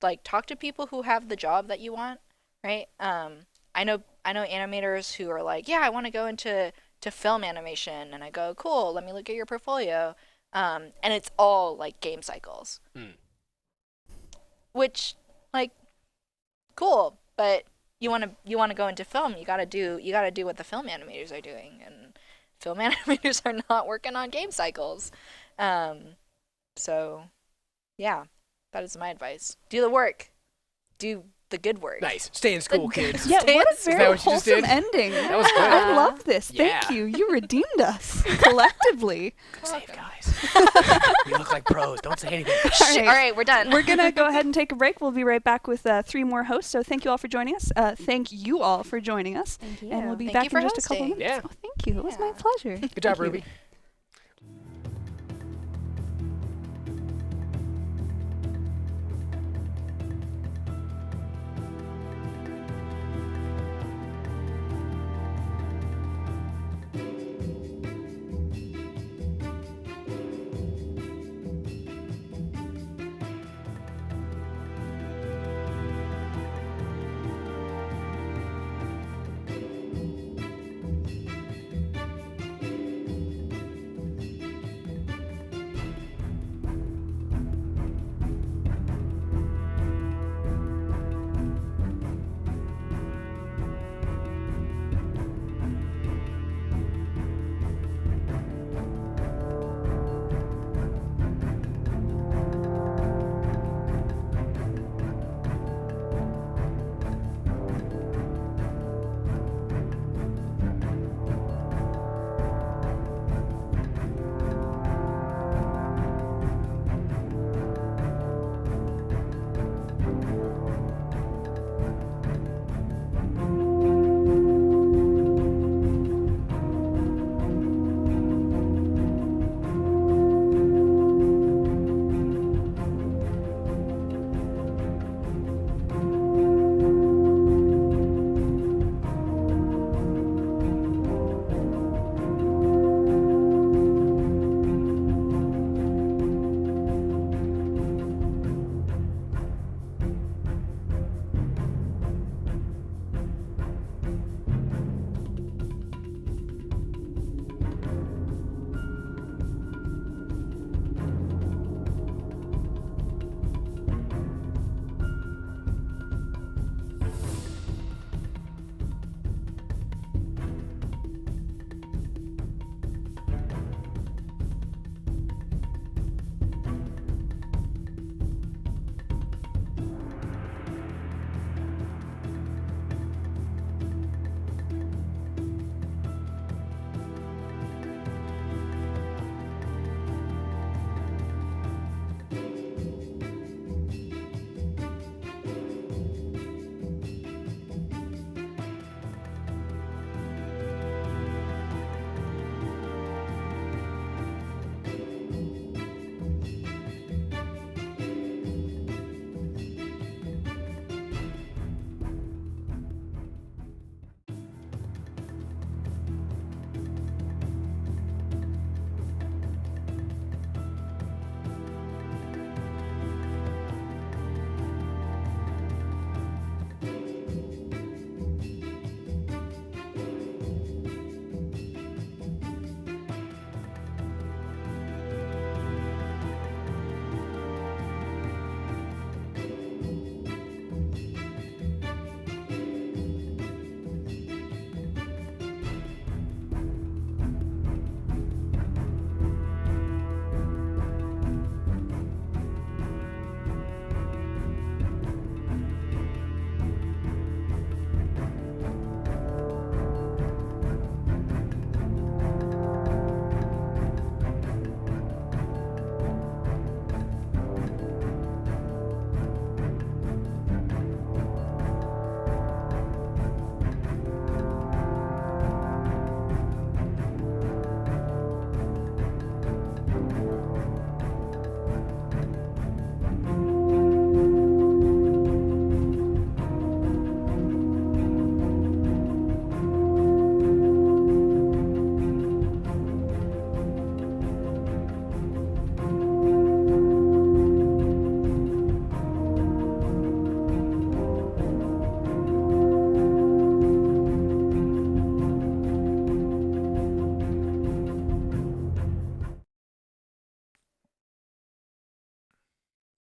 like talk to people who have the job that you want, right? I know animators who are like, yeah, I want to go into film animation, and I go, cool, let me look at your portfolio, and it's all like game cycles, which like cool, but you want to go into film, you got to do what the film animators are doing, and film animators are not working on game cycles. So yeah, that is my advice. Do the work. Do the good work. Nice. Stay in school, kids. Yeah, what a Is that very what you just wholesome did? ending. That was good. I love this. Yeah. Thank you. You redeemed us collectively. Good save, guys. We look like pros. Don't say anything. All All right, we're done. We're going to go ahead and take a break. We'll be right back with 3 more hosts. So thank you all for joining us. Thank you all for joining us. Thank you. And we'll be Thank back you for in just a couple hosting. minutes. Yeah. Oh, thank you. It was my Yeah. pleasure. Good job, Thank you. Ruby.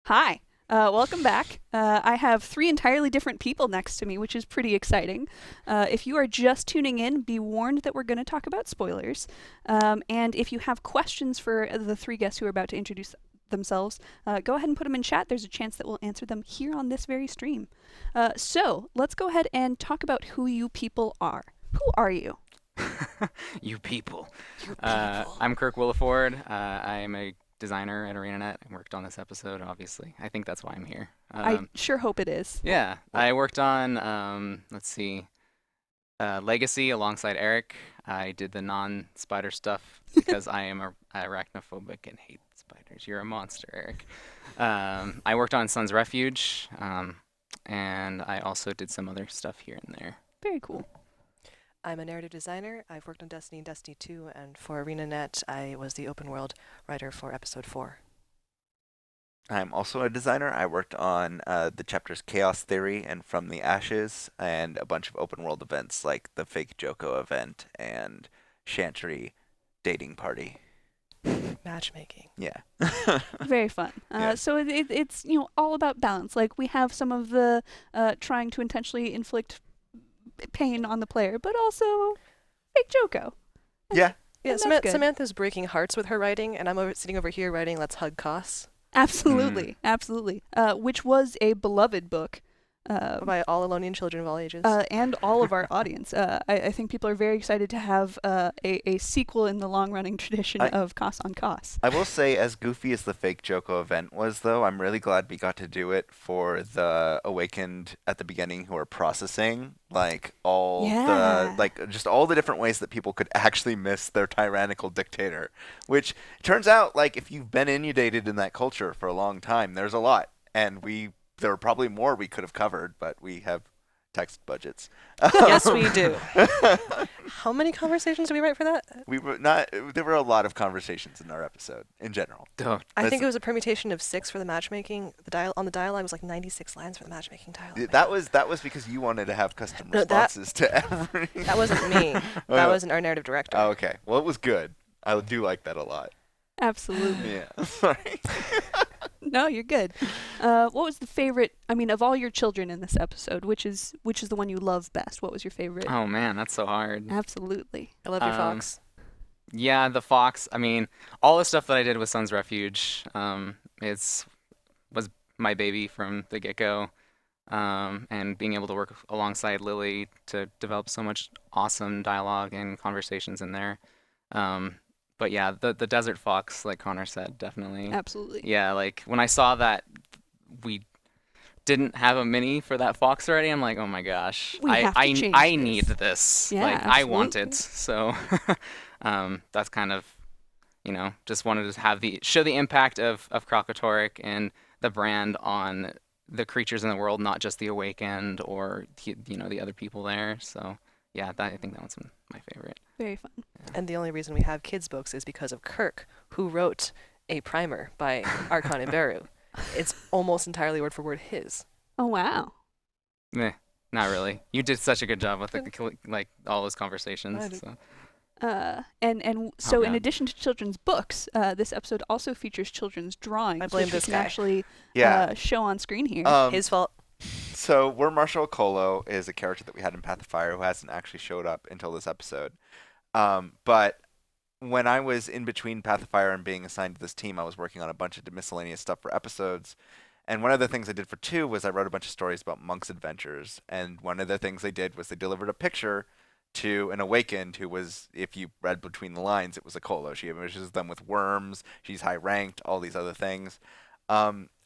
Hi. Welcome back. I have 3 entirely different people next to me, which is pretty exciting. If you are just tuning in, be warned that we're going to talk about spoilers. And if you have questions for the 3 guests who are about to introduce themselves, go ahead and put them in chat. There's a chance that we'll answer them here on this very stream. So let's go ahead and talk about who you people are. Who are you? You people. I'm Kirk Williford. I am a designer at ArenaNet. I worked on this episode, obviously. I think that's why I'm here. I sure hope it is. Yeah, I worked on, let's see, Legacy alongside Eric. I did the non-spider stuff because I am arachnophobic and hate spiders. You're a monster, Eric. I worked on Sun's Refuge, and I also did some other stuff here and there. Very cool. I'm a narrative designer. I've worked on Destiny and Destiny 2, and for ArenaNet, I was the open world writer for episode 4. I'm also a designer. I worked on the chapters Chaos Theory and From the Ashes, and a bunch of open world events like the fake Joko event and Chantry Dating Party. Matchmaking. Yeah. Very fun. Yeah. So it's all about balance. Like we have some of the trying to intentionally inflict pain on the player, but also fake Joko. Yeah. Yeah, And that's good. Samantha's breaking hearts with her writing, and I'm sitting over here writing Let's Hug Koss Absolutely, absolutely. Which was a beloved book. by all Alonian children of all ages. And all of our audience. I think people are very excited to have a sequel in the long-running tradition of Koss on Koss. I will say, as goofy as the fake Joko event was, though, I'm really glad we got to do it for the Awakened at the beginning who are processing, like, just all the different ways that people could actually miss their tyrannical dictator. Which, turns out, like, if you've been inundated in that culture for a long time, there's a lot. And there were probably more we could have covered, but we have text budgets. Yes, we do. How many conversations did we write for that? There were a lot of conversations in our episode, in general. I think it was a permutation of 6 for the matchmaking. On the dialogue was like 96 lines for the matchmaking dialogue. That was because you wanted to have custom responses to every... That wasn't me. That was our narrative director. Oh, okay. Well, it was good. I do like that a lot. Absolutely. Yeah. Sorry. No, you're good. What was the favorite? I mean, of all your children in this episode, which is the one you love best? What was your favorite? Oh man, that's so hard. Absolutely. I love your fox. Yeah, the fox. I mean, all the stuff that I did with Sun's Refuge, was my baby from the get-go, and being able to work alongside Lily to develop so much awesome dialogue and conversations in there. But yeah, the desert fox, like Connor said, definitely. Absolutely. Yeah, like when I saw that we didn't have a mini for that fox already, I'm like, oh my gosh, We have to change I this. need this. Yeah, like I want absolutely. it. So that's kind of, just wanted to have show the impact of Krakatoric and the brand on the creatures in the world, not just the Awakened or the other people there. So yeah, I think that one's my favorite. Very fun. And the only reason we have kids' books is because of Kirk, who wrote a primer by Archon and Beru. It's almost entirely word for word his. Oh wow. Meh, not really. You did such a good job with like all those conversations. So. And so in God. addition to children's books, this episode also features children's drawings, I blame which we this can guy. actually Yeah. show on screen here. His fault. So, War Marshal Colo is a character that we had in Path of Fire who hasn't actually showed up until this episode. But when I was in between Path of Fire and being assigned to this team, I was working on a bunch of miscellaneous stuff for episodes. And one of the things I did for 2 was I wrote a bunch of stories about monks' adventures. And one of the things they did was they delivered a picture to an Awakened who was, if you read between the lines, it was a Colo. She images them with worms. She's high ranked, all these other things.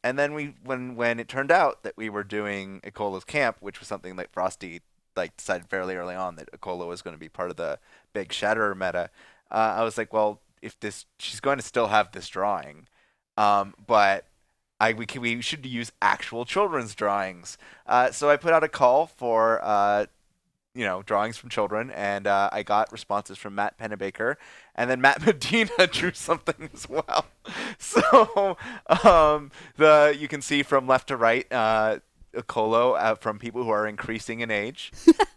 And then when it turned out that we were doing Akola's camp, which was something that Frosty decided fairly early on that Akola was going to be part of the big Shatterer meta, I was like, well, she's going to still have this drawing, but we should use actual children's drawings. So I put out a call for drawings from children, and I got responses from Matt Pennebaker, and then Matt Medina drew something as well. So you can see from left to right a Colo from people who are increasing in age,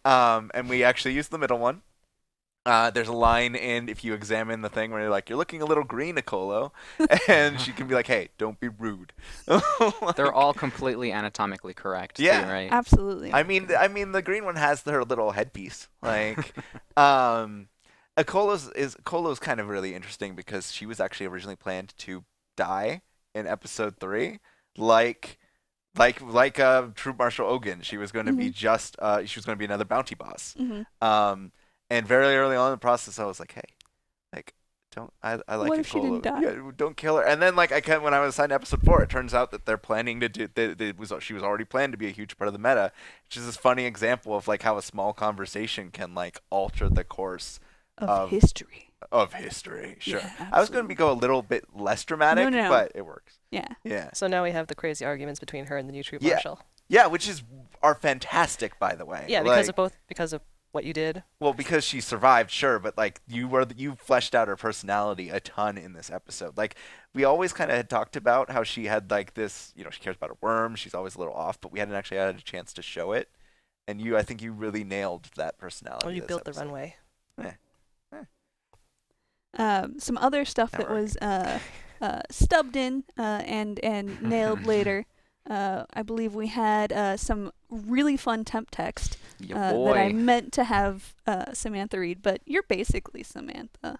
and we actually used the middle one. There's a line in if you examine the thing where you're like, you're looking a little green, Nicolo, and she can be like, hey, don't be rude. They're all completely anatomically correct. Yeah. Too, right? Absolutely. I mean, the green one has her little headpiece. Like, Kolo's kind of really interesting because she was actually originally planned to die in episode 3, like Troop Marshal Ogun. She was going to be she was going to be another bounty boss. And very early on in the process, I was like, hey, like, I like What it, if she didn't die? Yeah, don't kill her. And then like when I was assigned to episode 4, it turns out that they're planning to do. She was already planned to be a huge part of the meta, which is this funny example of like how a small conversation can like alter the course Of history. of history. Sure. Yeah, I was going to go a little bit less dramatic, No. but it works. Yeah. Yeah. So now we have the crazy arguments between her and the new troop Yeah. marshal. Yeah, which are fantastic, by the way. Yeah, because of what you did. Well, because she survived, sure, but like you fleshed out her personality a ton in this episode. Like we always kind of had talked about how she had like this, she cares about her worm. She's always a little off, but we hadn't actually had a chance to show it. And I think you really nailed that personality. Oh, you this built the episode. runway. Some other stuff that was stubbed in and nailed later. I believe we had some really fun temp text Yeah, that I boy. meant to have Samantha read, but you're basically Samantha.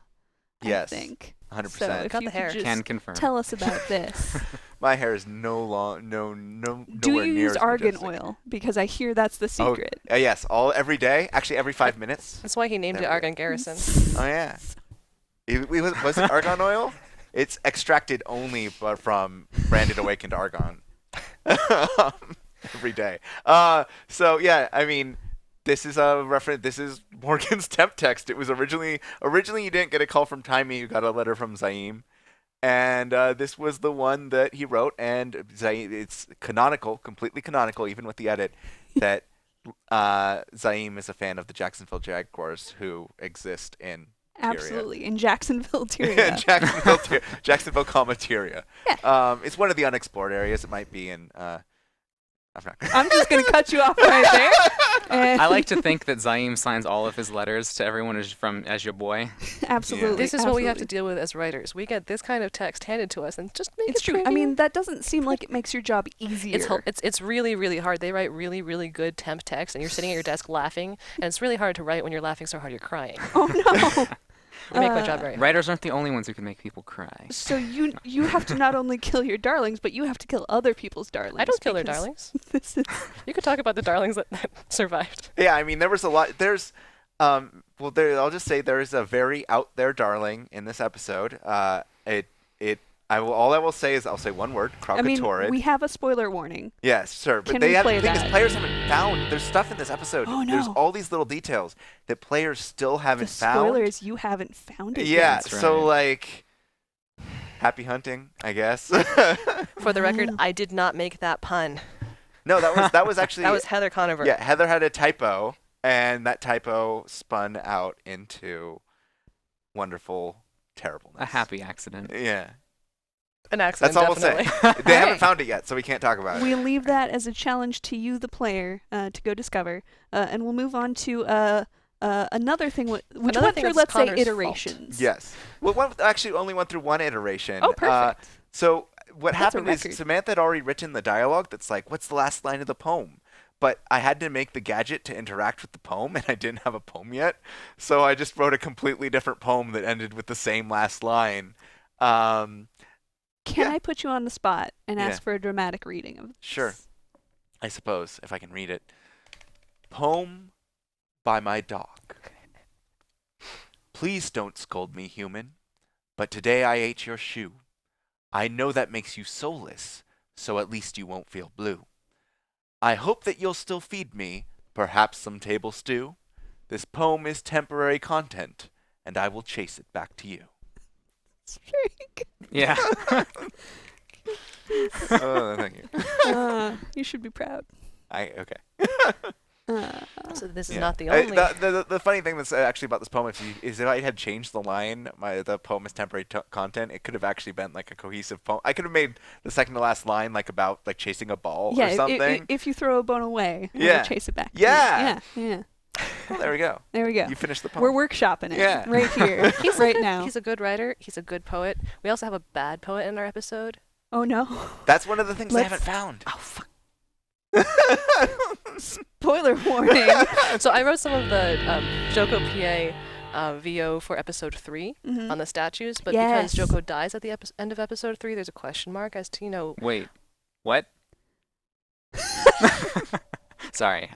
Yes, I think. 100%. So if Got you the hair. could just Can confirm. tell us about this. My hair is nowhere Do you near use as argan majestic. oil? Because I hear that's the secret. Yes, every day. Actually, every 5 minutes. That's why he named it There we go. Argon Garrison. Oh yeah. Was it argon oil? It's extracted only from branded awakened argon. Every day. So yeah, I mean, this is a reference. This is Morgan's temp text. It was originally you didn't get a call from Timey. You got a letter from Zaim, and this was the one that he wrote. And Zaim, it's canonical, completely canonical, even with the edit, that Zaim is a fan of the Jacksonville Jaguars, who exist in Tyria. Absolutely. In Jacksonville, Tyria. Jacksonville, Tyria. Yeah. It's one of the unexplored areas. It might be in. I'm just going to cut you off right there. And I like to think that Zaim signs all of his letters to everyone as your boy. Absolutely. This is what we have to absolutely. deal with as writers. We get this kind of text handed to us and just make It's it true. I prettier. mean, that doesn't seem like it makes your job easier. It's really, really hard. They write really, really good temp text, and you're sitting at your desk laughing, and it's really hard to write when you're laughing so hard you're crying. Oh no. We make my job very hard. Writers aren't the only ones who can make people cry. So you have to not only kill your darlings, but you have to kill other people's darlings. I don't kill their because darlings. This is You could talk about the darlings that survived. Yeah, I mean, there was a lot. There's, I'll just say there is a very out there darling in this episode. All I will say is I'll say one word: I mean, Krogatorid. we have a spoiler warning. Yes, sure. But Can they we have play the thing is that? players haven't found. There's stuff in this episode. Oh, There's no. all these little details that players still haven't The found. spoiler is you haven't found it Yeah. yet. That's So right. like, happy hunting, I guess. For the record, Oh. I did not make that pun. No, that was actually That was Heather Conover. Yeah, Heather had a typo, and that typo spun out into wonderful terribleness. A happy accident. Yeah. An accident, That's all definitely. we'll say. They haven't Alright. found it yet, so we can't talk about it. We leave that as a challenge to you, the player, to go discover, and we'll move on to another thing which Another went thing through, that's let's say, Connor's fault. iterations. Yes. Well, actually only went through one iteration. Oh, perfect. So what That's a happened is record. Samantha had already written the dialogue that's like, what's the last line of the poem? But I had to make the gadget to interact with the poem, and I didn't have a poem yet. So I just wrote a completely different poem that ended with the same last line. Can Yeah. I put you on the spot and Yeah. ask for a dramatic reading of this? Sure. I suppose, if I can read it. Poem by my dog. Please don't scold me, human, but today I ate your shoe. I know that makes you soulless, so at least you won't feel blue. I hope that you'll still feed me, perhaps some table stew. This poem is temporary content, and I will chase it back to you. It's very good. Yeah. Oh, thank you. You should be proud. Okay. So this is Yeah. not the only. The funny thing that's actually about this poem is if I had changed the line, the poem is temporary content, it could have actually been like a cohesive poem. I could have made the second to last line like about like chasing a ball Yeah, or something. if you throw a bone away, Yeah. we'll chase it back. Yeah. Yeah. Well, there we go. There we go. You finished the poem. We're workshopping it Yeah. right here, right now. He's a good writer. He's a good poet. We also have a bad poet in our episode. Oh no! That's one of the things I Let's- haven't found. Oh fuck! Spoiler warning. So I wrote some of the Joko PA VO for episode 3 Mhm. on the statues, but Yes. because Joko dies at the end of episode 3, there's a question mark as to, Wait, what? Sorry.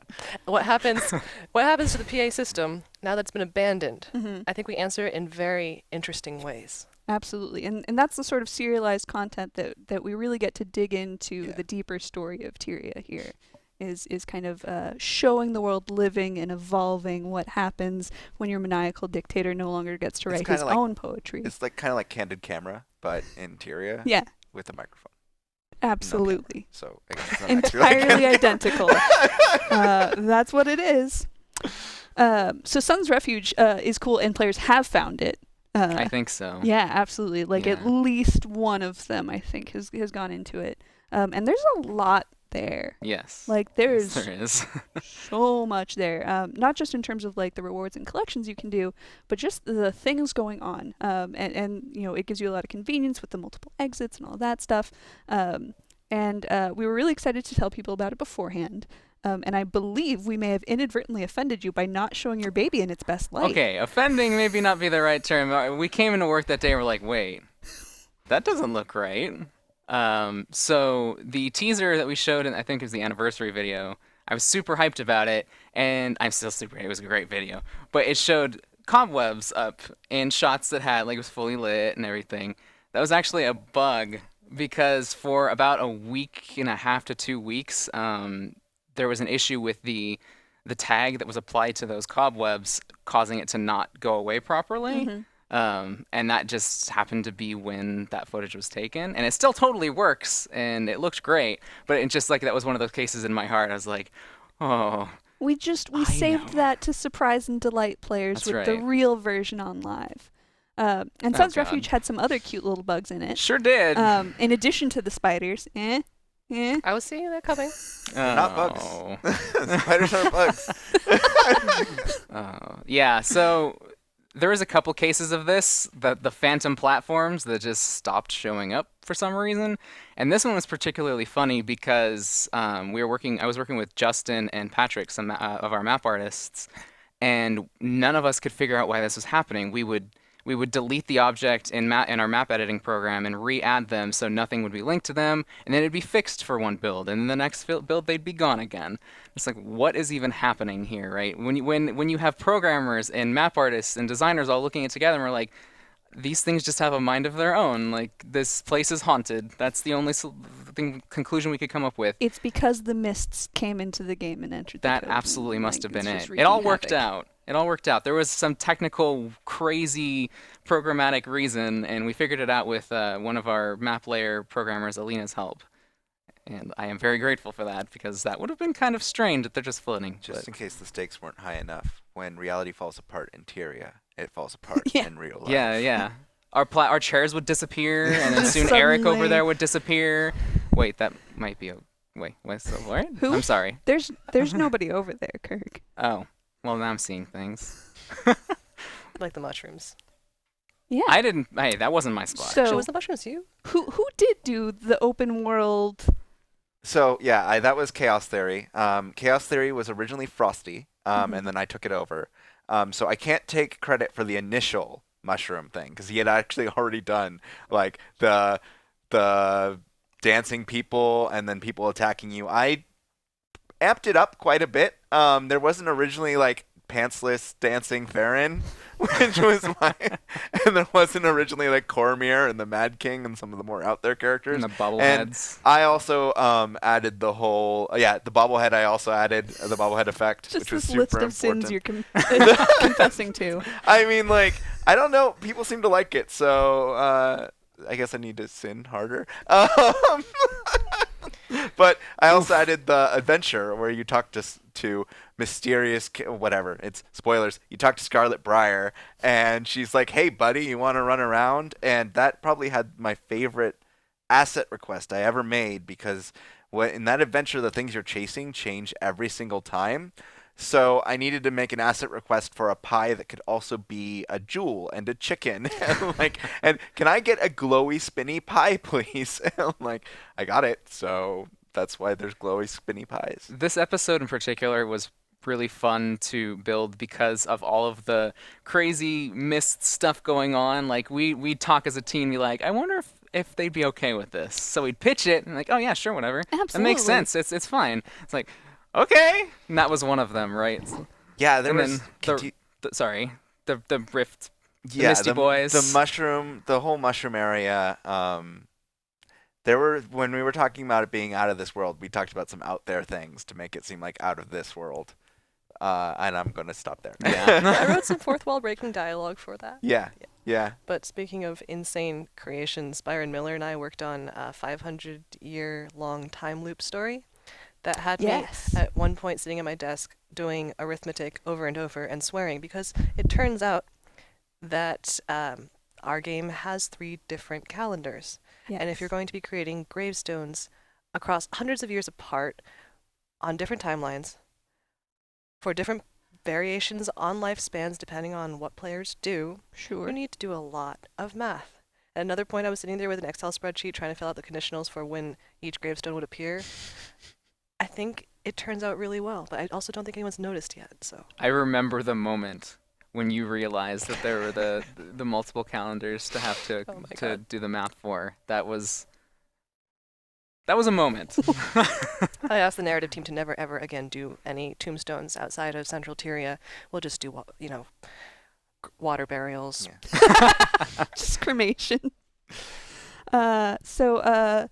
what happens to the PA system now that it's been abandoned. Mhm. I think we answer it in very interesting ways. Absolutely, and that's the sort of serialized content that we really get to dig into Yeah. the deeper story of Tyria here. Is kind of showing the world living and evolving what happens when your maniacal dictator no longer gets to It's write kinda his like- own poetry. It's like kind of like Candid Camera, but in Tyria Yeah, with a microphone. absolutely. So I guess it's not actually like Entirely Candid identical. That's what it is. So Sun's Refuge is cool, and players have found it. I think so. Yeah, absolutely. Like at Yeah. least one of them, I think, has gone into it. And there's a lot there. Yes. Like Yes, there's there is. so much there. Not just in terms of like the rewards and collections you can do, but just the things going on. And it gives you a lot of convenience with the multiple exits and all that stuff. And we were really excited to tell people about it beforehand. And I believe we may have inadvertently offended you by not showing your baby in its best light. Okay, offending maybe not be the right term. We came into work that day and we're like, wait, that doesn't look right. So the teaser that we showed, I think it was the anniversary video, I was super hyped about it, and I'm still super hyped. It was a great video. But it showed cobwebs up in shots that had, like, it was fully lit and everything. That was actually a bug because for about a week and a half to 2 weeks, there was an issue with the tag that was applied to those cobwebs, causing it to not go away properly. Mhm. And that just happened to be when that footage was taken. And it still totally works, and it looked great. But it just like that was one of those cases in my heart. I was like, oh, We I saved know. that to surprise and delight players That's with the right. real version on live. And Oh, Sun's God. Refuge had some other cute little bugs in it. sure did. In addition to the spiders. I was seeing that coming. Not bugs. Oh. Spiders are bugs. Yeah, so there was a couple cases of this, the phantom platforms that just stopped showing up for some reason. And this one was particularly funny because I was working with Justin and Patrick, some of our map artists, and none of us could figure out why this was happening. We would delete the object in our map editing program and re-add them so nothing would be linked to them, and then it'd be fixed for one build, and then the next build they'd be gone again. It's like, what is even happening here, right? When you have programmers and map artists and designers all looking at it together, and we're like, these things just have a mind of their own. Like, this place is haunted. That's the only conclusion we could come up with. It's because the mists came into the game and entered the That code. absolutely must Like, have been it's just it. It all wreaking worked havoc. out. It all worked out. There was some technical, crazy, programmatic reason, and we figured it out with one of our map layer programmers, Alina's help. And I am very grateful for that, because that would have been kind of strange if they're just floating. Just but- in case the stakes weren't high enough, when reality falls apart in Tyria, it falls apart Yeah. in real life. Yeah, yeah. Our chairs would disappear, and then soon Eric over Suddenly. there would disappear. Wait, that might be a... Wait, what's the word? Who? I'm sorry. There's nobody over there, Kirk. Oh, well, now I'm seeing things. Like the mushrooms. Yeah. Hey, that wasn't my spot. So- Actually, was the mushrooms you? Who did do the open world? So yeah, that was Chaos Theory. Chaos Theory was originally Frosty, Mhm. and then I took it over. So I can't take credit for the initial mushroom thing because he had actually already done like the dancing people and then people attacking you. I amped it up quite a bit. There wasn't originally like pantsless dancing Theron, which was mine, and there wasn't originally like Cormir and the Mad King and some of the more out there characters. And the And bobbleheads. I also added the whole the bobblehead. I also added the bobblehead effect, Just which was this super list of important. sins you're confessing to. I mean, like, I don't know. People seem to like it, so I guess I need to sin harder. But I also added the adventure where you talk to mysterious whatever. It's spoilers. You talk to Scarlet Briar, and she's like, "Hey, buddy, you want to run around?" And that probably had my favorite asset request I ever made because in that adventure, the things you're chasing change every single time. So I needed to make an asset request for a pie that could also be a jewel and a chicken. And can I get a glowy spinny pie, please? And I'm like, I got it. So that's why there's glowy spinny pies. This episode in particular was really fun to build because of all of the crazy mist stuff going on. Like we'd talk as a team, be like, I wonder if they'd be okay with this. So we'd pitch it and like, oh yeah, sure, whatever. That makes Absolutely. sense. It's fine. It's like, okay. And that was one of them, right? Yeah, there And was. then the rift, the Yeah, Misty Boys. the mushroom, the whole mushroom area. There were, when we were talking about it being out of this world, we talked about some out there things to make it seem like out of this world. And I'm gonna stop there. Yeah. I wrote some fourth wall breaking dialogue for that. Yeah. But speaking of insane creations, Byron Miller and I worked on a 500-year-long time loop story that had Yes. me at one point sitting at my desk doing arithmetic over and over and swearing because it turns out that our game has 3 different calendars. Yes. And if you're going to be creating gravestones across hundreds of years apart on different timelines for different variations on lifespans depending on what players do, Sure. you need to do a lot of math. At another point, I was sitting there with an Excel spreadsheet trying to fill out the conditionals for when each gravestone would appear. I think it turns out really well, but I also don't think anyone's noticed yet. So I remember the moment when you realized that there were the multiple calendars to have to Oh my to God. do the math for. That was a moment. I asked the narrative team to never ever again do any tombstones outside of Central Tyria. We'll just do water burials. Yeah. Just cremation. So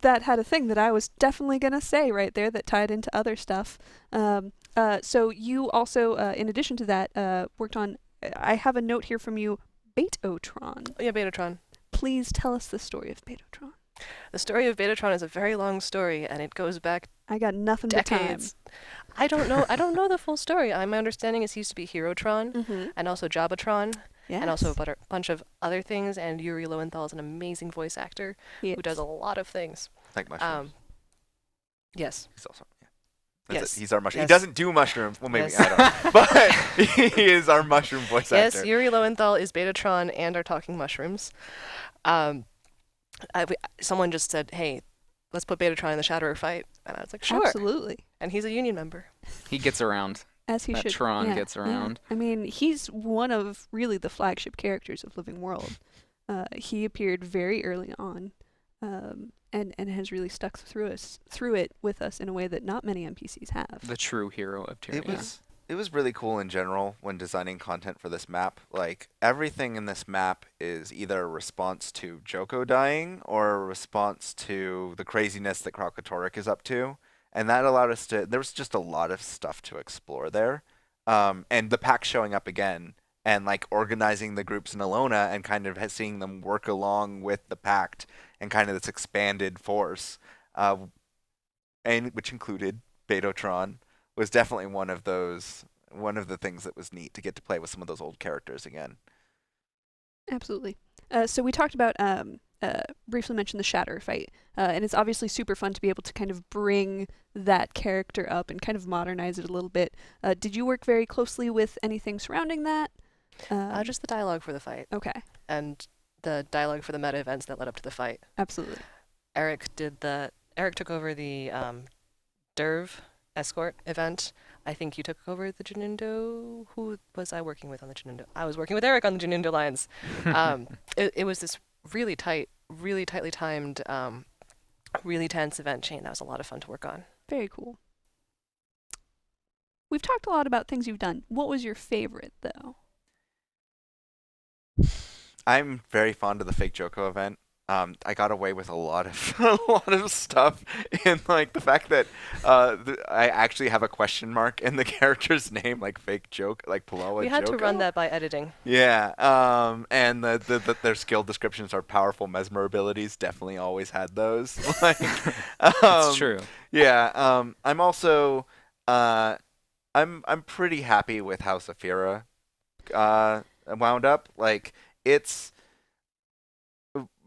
that had a thing that I was definitely gonna say right there that tied into other stuff. So you also, in addition to that, worked on. I have a note here from you, Betatron. Oh, yeah, Betatron. Please tell us the story of Betatron. The story of Betatron is a very long story, and it goes back I got nothing but time. decades. I don't know the full story. My understanding is he used to be Herotron, Mm-hmm. and also Jabatron, Yes. and also a bunch of other things. And Yuri Lowenthal is an amazing voice actor who does a lot of things. Like mushrooms. Yes. He's also. Yeah. That's Yes. it. He's our mushroom. Yes. He doesn't do mushrooms. Well, maybe Yes. I don't know. But he is our mushroom voice Yes, actor. Yuri Lowenthal is Betatron and our talking mushrooms. Someone just said, "Hey, let's put Betatron in the Shatterer fight," and I was like, "Sure." Absolutely. And he's a union member. He gets around. As he That should. Tron yeah, gets yeah. around. I mean, he's one of really the flagship characters of Living World. He appeared very early on, and has really stuck through it with us in a way that not many NPCs have. The true hero of Tyria. It was really cool in general when designing content for this map. Like everything in this map is either a response to Joko dying or a response to the craziness that Kralkatorrik is up to. And that allowed us to, there was just a lot of stuff to explore there. And the pack showing up again and like organizing the groups in Alona and kind of seeing them work along with the pact and kind of this expanded force, and which included Betatron, was definitely one of the things that was neat to get to play with some of those old characters again. Absolutely. So we talked about briefly mentioned the Shatter fight, and it's obviously super fun to be able to kind of bring that character up and kind of modernize it a little bit. Did you work very closely with anything surrounding that? Just the dialogue for the fight Okay, and the dialogue for the meta events that led up to the fight. absolutely. Eric took over the Derv escort event. I think you took over the Janundo. Who was I working with on the Janundo? I was working with Eric on the Janundo lines. It was this really tightly timed, really tense event chain. That was a lot of fun to work on. Very cool. We've talked a lot about things you've done. What was your favorite, though? I'm very fond of the fake Joko event. I got away with a lot of stuff in like the fact that I actually have a question mark in the character's name, like fake joke, like Palawa. We had to Joko. run that by editing. Yeah. And their skill descriptions are powerful mesmer abilities. Definitely always had those. Like, It's true. Yeah. I'm also I'm pretty happy with how Saphira wound up. Like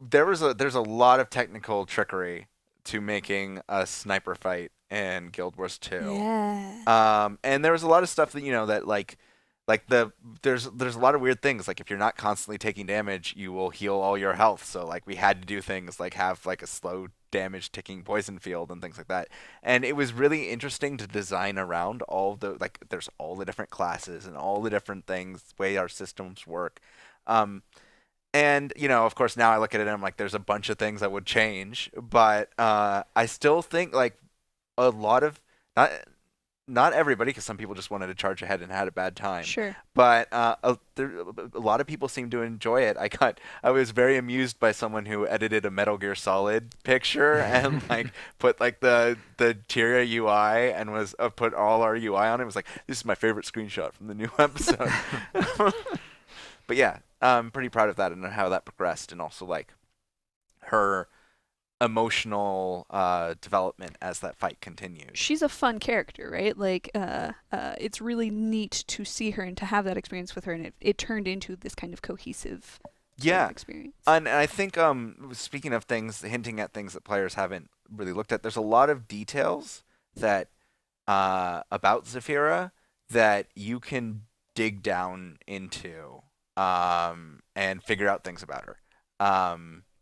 there's a lot of technical trickery to making a sniper fight in Guild Wars 2. Yeah. And there was a lot of stuff that that there's a lot of weird things. Like if you're not constantly taking damage, you will heal all your health. So like we had to do things like have like a slow damage ticking poison field and things like that. And it was really interesting to design around all the there's all the different classes and all the different things, way our systems work. And of course now I look at it and I'm like, there's a bunch of things I would change, but I still think like a lot of not everybody, because some people just wanted to charge ahead and had a bad time. Sure. But a lot of people seem to enjoy it. I was very amused by someone who edited a Metal Gear Solid picture and like put like the Tyria UI and was put all our UI on it. It was like, this is my favorite screenshot from the new episode. But yeah, I'm pretty proud of that and how that progressed, and also like her emotional development as that fight continued. She's a fun character, right? Like, it's really neat to see her and to have that experience with her, and it turned into this kind of cohesive sort of experience. And I think, speaking of things, hinting at things that players haven't really looked at, there's a lot of details that about Zafira that you can dig down into and figure out things about her.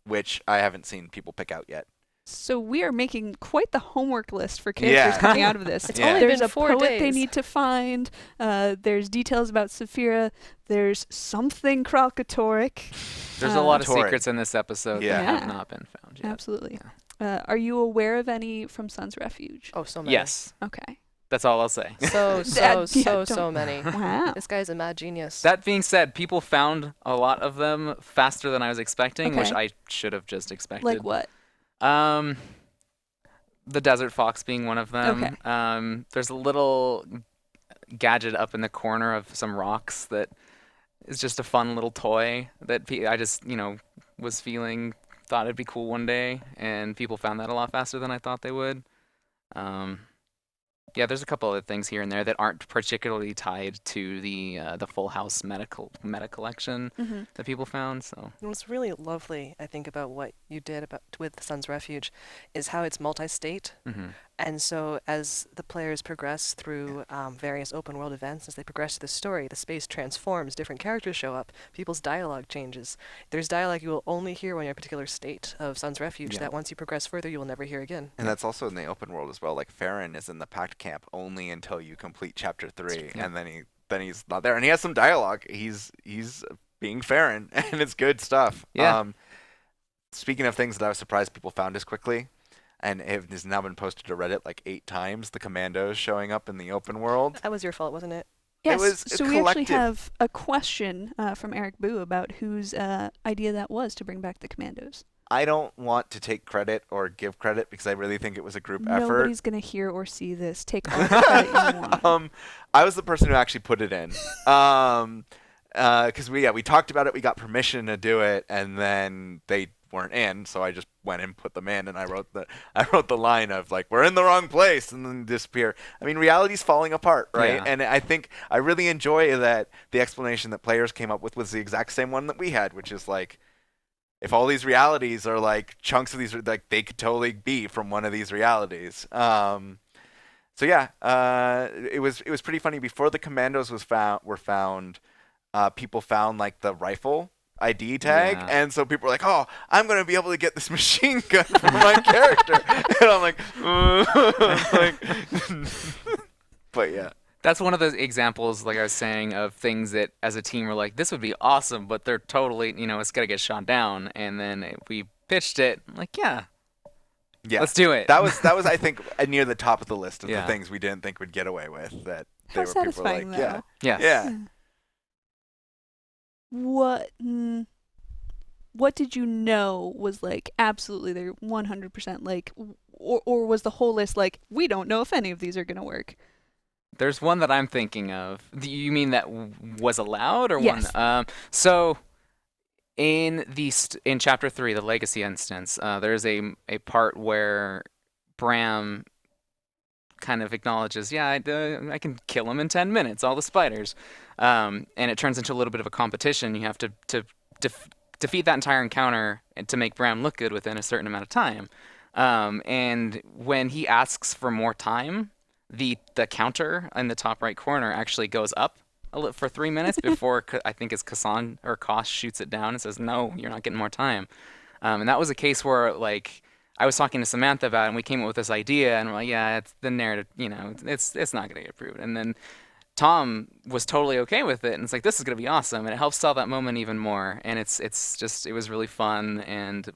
Which I haven't seen people pick out yet. So we are making quite the homework list for characters coming out of this. It's only There's been a 4 poet days. they need to find. There's details about Saphira. There's something Kralkatoric. There's a lot of Toric. secrets in this episode Yeah. that Yeah. have not been found yet. Absolutely. Are you aware of any from Sun's Refuge? Oh, so many. Yes, Okay. that's all I'll say. So don't- many. Wow. This guy's a mad genius. That being said, people found a lot of them faster than I was expecting, which Okay. I should have just expected. Like what? The desert fox being one of them. Okay. There's a little gadget up in the corner of some rocks that is just a fun little toy that I just, was thought it'd be cool one day, and people found that a lot faster than I thought they would. Yeah, there's a couple other things here and there that aren't particularly tied to the Full House meta collection Mm-hmm. that people found. So And what's really lovely, I think, about what you did with Sun's Refuge is how it's multi-state. mm-hmm. And so as the players progress through various open world events, as they progress through the story, the space transforms, different characters show up, people's dialogue changes. There's dialogue you will only hear when you're in a particular state of Sun's Refuge Yeah. that once you progress further, you will never hear again. And that's also in the open world as well. Like Farron is in the Pact camp only until you complete chapter 3, Yeah. and then he's not there. And he has some dialogue. He's being Farron, and it's good stuff. Yeah. Speaking of things that I was surprised people found as quickly, and it has now been posted to Reddit like 8 times, the commandos showing up in the open world. That was your fault, wasn't it? Yes. was So we actually collective. have a question from Eric Boo about whose idea that was to bring back the commandos. I don't want to take credit or give credit because I really think it was a group effort. Nobody's gonna hear or see this. Take all the credit you want. I was the person who actually put it in. Because we talked about it, we got permission to do it, and then they weren't in, so I just went and put them in, and I wrote the line of like, we're in the wrong place, and then disappear. I mean, reality's falling apart, right? Yeah. And I think I really enjoy that the explanation that players came up with was the exact same one that we had, which is like, if all these realities are like chunks of these, like they could totally be from one of these realities. So yeah, it was pretty funny. Before the commandos were found, people found like the rifle ID tag, Yeah. and so people were like, "Oh, I'm gonna be able to get this machine gun for my character," and I'm like, but yeah. That's one of those examples, like I was saying, of things that as a team we're like, this would be awesome, but they're totally, it's got to get shot down. And then we pitched it, like, yeah, let's do it. That was I think near the top of the list of Yeah. the things we didn't think we'd get away with. That How they were people were like, satisfying, yeah, though. yeah. yeah. What did you know was like absolutely they're 100% like, or was the whole list like, we don't know if any of these are gonna work? There's one that I'm thinking of. You mean that was allowed, or Yes. one? So in in chapter 3, the legacy instance, there's a part where Bram kind of acknowledges, yeah, I can kill him in 10 minutes, all the spiders, and it turns into a little bit of a competition. You have to defeat that entire encounter and to make Bram look good within a certain amount of time. And when he asks for more time, the counter in the top right corner actually goes up for 3 minutes before I think it's Kassan or Kosh shoots it down and says, "No, you're not getting more time." And that was a case where like I was talking to Samantha about it, and we came up with this idea, and we're like, "Yeah, it's the narrative, it's not gonna get approved." And then Tom was totally okay with it, and it's like, this is gonna be awesome, and it helps sell that moment even more. And it was really fun, and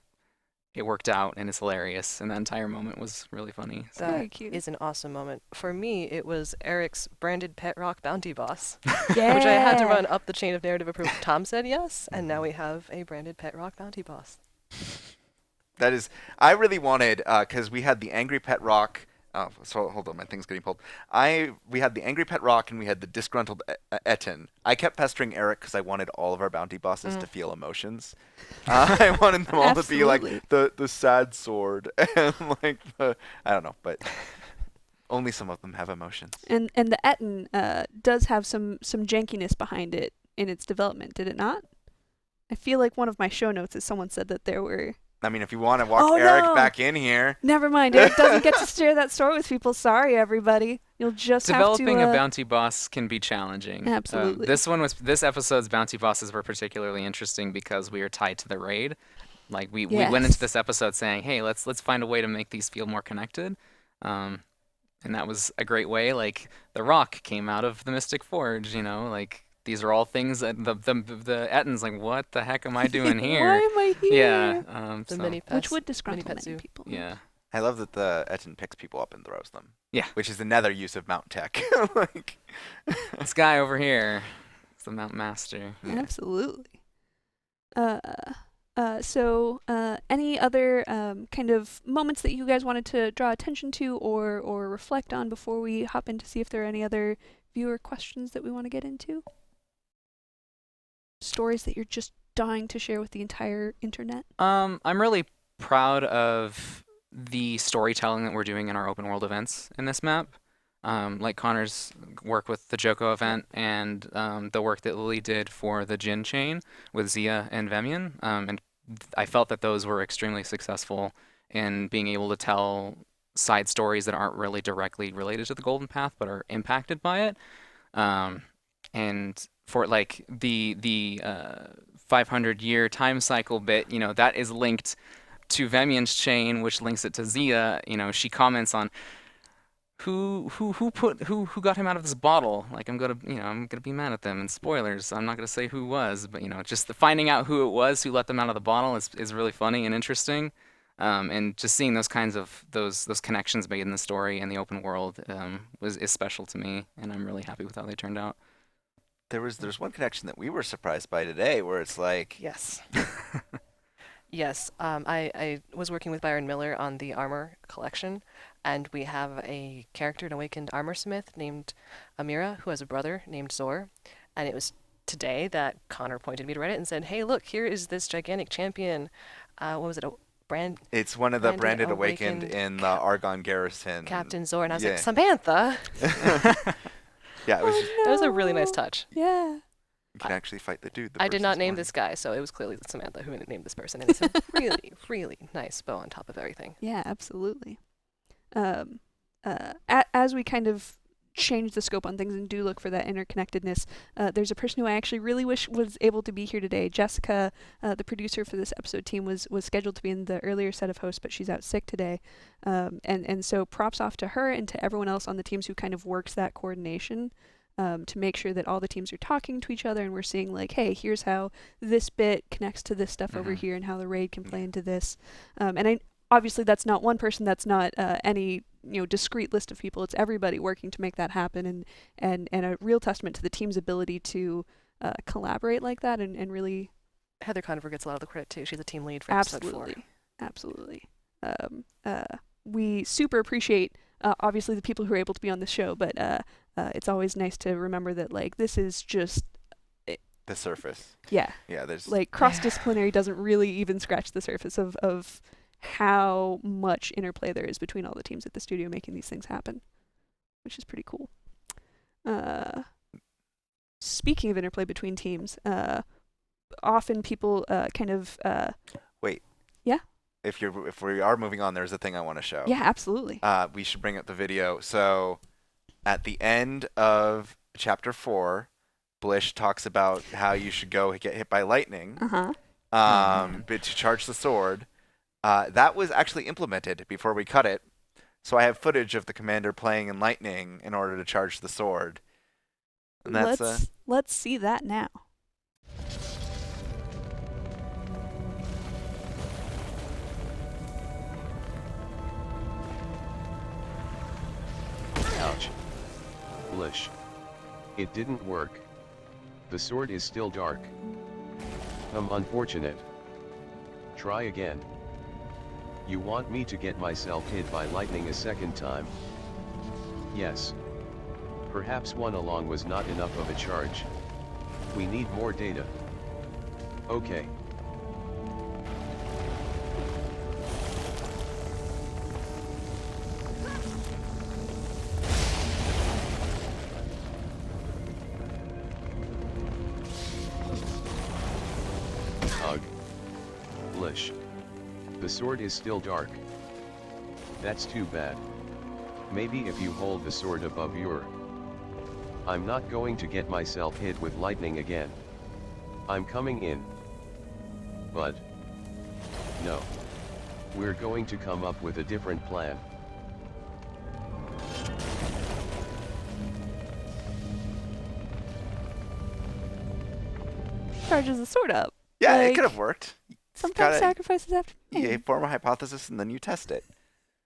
it worked out, and it's hilarious, and that entire moment was really funny. So. Very That cute. is an awesome moment. For me, it was Eric's branded Pet Rock Bounty Boss, Yeah. which I had to run up the chain of narrative approval. Tom said yes, and now we have a branded Pet Rock Bounty Boss. That is, I really wanted, because we had the Angry Pet Rock. Oh, so hold on, my thing's getting pulled. We had the Angry Pet Rock and we had the disgruntled Etten. I kept pestering Eric because I wanted all of our bounty bosses to feel emotions. I wanted them all to be like the sad sword and like I don't know, but only some of them have emotions. And the Etten does have some jankiness behind it in its development, did it not? I feel like one of my show notes is someone said that there were. I mean, if you want to walk Eric back in here. Never mind. Eric doesn't get to share that story with people. Sorry, everybody. You'll just Developing have to. a bounty boss can be challenging. Absolutely. This episode's bounty bosses were particularly interesting because we are tied to the raid. Like we went into this episode saying, hey, let's find a way to make these feel more connected. And that was a great way. Like the rock came out of the Mystic Forge, like these are all things that the Etten's like, what the heck am I doing here? Why am I here? Yeah. The mini pets, Which would disgruntle mini pet many zoo. people. Yeah. I love that the Etten picks people up and throws them. Yeah. Which is another use of Mount Tech. Like, This guy over here is the Mount Master. Absolutely. So any other kind of moments that you guys wanted to draw attention to or reflect on before we hop in to see if there are any other viewer questions that we want to get into? Stories that you're just dying to share with the entire internet? I'm really proud of the storytelling that we're doing in our open world events in this map. Like Connor's work with the Joko event and the work that Lily did for the Jin chain with Zia and Vemian. And I felt that those were extremely successful in being able to tell side stories that aren't really directly related to the Golden Path but are impacted by it. And for like the 500-year time cycle bit, that is linked to Vemian's chain, which links it to Zia. She comments on who got him out of this bottle. Like I'm gonna be mad at them. And spoilers, I'm not gonna say who was, but just finding out who it was who let them out of the bottle is really funny and interesting. And just seeing those kinds of those connections made in the story and the open world is special to me, and I'm really happy with how they turned out. there's one connection that we were surprised by today, where it's like, Yes. Yes. I was working with Byron Miller on the armor collection, and we have a character, an awakened armor smith named Amira, who has a brother named Zor. And it was today that Connor pointed me to Reddit and said, hey, look, here is this gigantic champion. What was it? it's one of the Branded branded awakened in the Argonne Garrison. Captain Zor. And I was Yeah. like, Samantha! Yeah, it was. Oh, That was a really nice touch. Yeah. You can actually fight the dude. I did not name this guy, so it was clearly Samantha who named this person. And it's a really, really nice bow on top of everything. Yeah, absolutely. As we kind of change the scope on things and do look for that interconnectedness, there's a person who I actually really wish was able to be here today. Jessica, the producer for this episode team, was scheduled to be in the earlier set of hosts, but she's out sick today. And so props off to her and to everyone else on the teams who kind of works that coordination to make sure that all the teams are talking to each other and we're seeing like, hey, here's how this bit connects to this stuff over here and how the raid can play into this. And obviously that's not one person, that's not any discrete list of people. It's everybody working to make that happen, and a real testament to the team's ability to collaborate like that and really. Heather Conover gets a lot of the credit too. She's a team lead for episode 4. Absolutely. We super appreciate obviously the people who are able to be on the show, but it's always nice to remember that like this is just The surface. yeah There's like cross-disciplinary doesn't really even scratch the surface of how much interplay there is between all the teams at the studio making these things happen, which is pretty cool. Speaking of interplay between teams, often people kind of Wait. Yeah? if we are moving on, there's a thing I want to show. Yeah, absolutely. We should bring up the video. So at the end of chapter 4, Blish talks about how you should go get hit by lightning. Uh-huh. But to charge the sword. That was actually implemented before we cut it. So I have footage of the commander playing in lightning in order to charge the sword. And that's Let's see that now. Ouch. Blish. It didn't work. The sword is still dark. Unfortunate. Try again. You want me to get myself hit by lightning a second time? Yes. Perhaps one along was not enough of a charge. We need more data. Okay. Ugh. Blish. The sword is still dark. That's too bad. Maybe if you hold the sword above your... I'm not going to get myself hit with lightning again. I'm coming in. But... no. We're going to come up with a different plan. Charges the sword up. Yeah, it Like, could have worked. Sometimes gotta- sacrifices have to be You made. form a hypothesis and then you test it.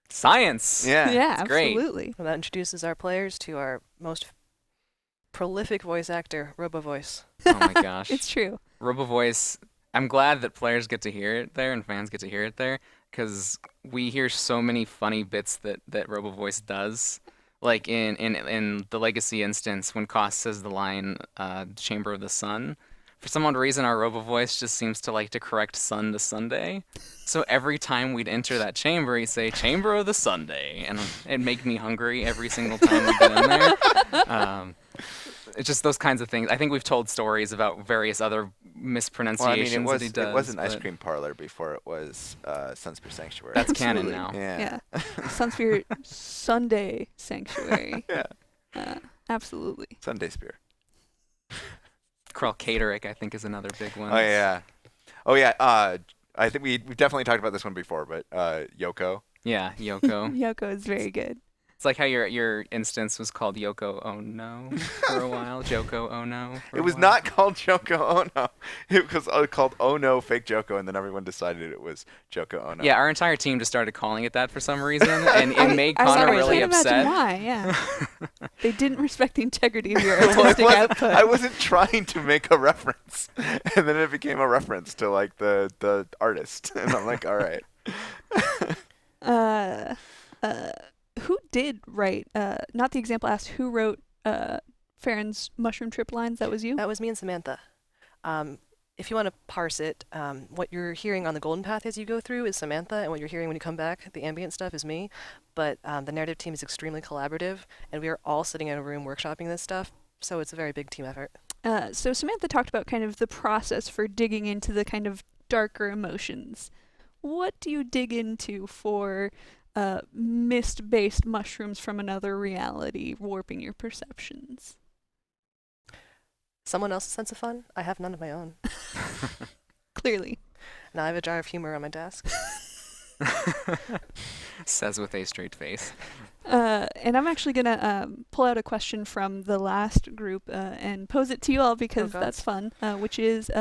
Science. Yeah. Yeah, it's great. absolutely. Well, that introduces our players to our most prolific voice actor, RoboVoice. Oh my gosh. It's true. RoboVoice, I'm glad that players get to hear it there and fans get to hear it there, because we hear so many funny bits that RoboVoice does. Like in the Legacy instance, when Koss says the line, Chamber of the Sun, for some odd reason our RoboVoice just seems to like to correct sun to Sunday. So every time we'd enter that chamber, he'd say, Chamber of the Sunday, and it'd make me hungry every single time we get in there. It's just those kinds of things. I think we've told stories about various other mispronunciations that he does. it was an ice but cream parlor before it was Sunspear Sanctuary. That's canon Absolutely. now. yeah. Yeah. Sunsphere Sunday Sanctuary. Yeah. Absolutely. Sunday Spear. Carl Katerick, I think, is another big one. Oh yeah. Oh yeah. I think we've definitely talked about this one before, but Yoko. Yeah, Yoko. Yoko is very good. It's like how your instance was called Yoko Oh No for a while. Joko Oh No. for It a was while. not called Joko Ono. It was called Oh No Fake Joko, and then everyone decided it was Joko Ono. Yeah, our entire team just started calling it that for some reason, and it made I Connor can't really imagine upset. why, yeah. They didn't respect the integrity of your Well, artistic output. I wasn't trying to make a reference, and then it became a reference to like the artist, and I'm like, all right. Who did write, not the example asked, who wrote Farron's mushroom trip lines? That was you? That was me and Samantha. If you want to parse it, what you're hearing on the Golden Path as you go through is Samantha, and what you're hearing when you come back, the ambient stuff, is me. But the narrative team is extremely collaborative, and we are all sitting in a room workshopping this stuff, so it's a very big team effort. So Samantha talked about kind of the process for digging into the kind of darker emotions. What do you dig into for mist-based mushrooms from another reality warping your perceptions? Someone else's sense of fun? I have none of my own. Clearly. Now I have a jar of humor on my desk. Says with a straight face. And I'm actually going to pull out a question from the last group and pose it to you all because God. that's fun, which is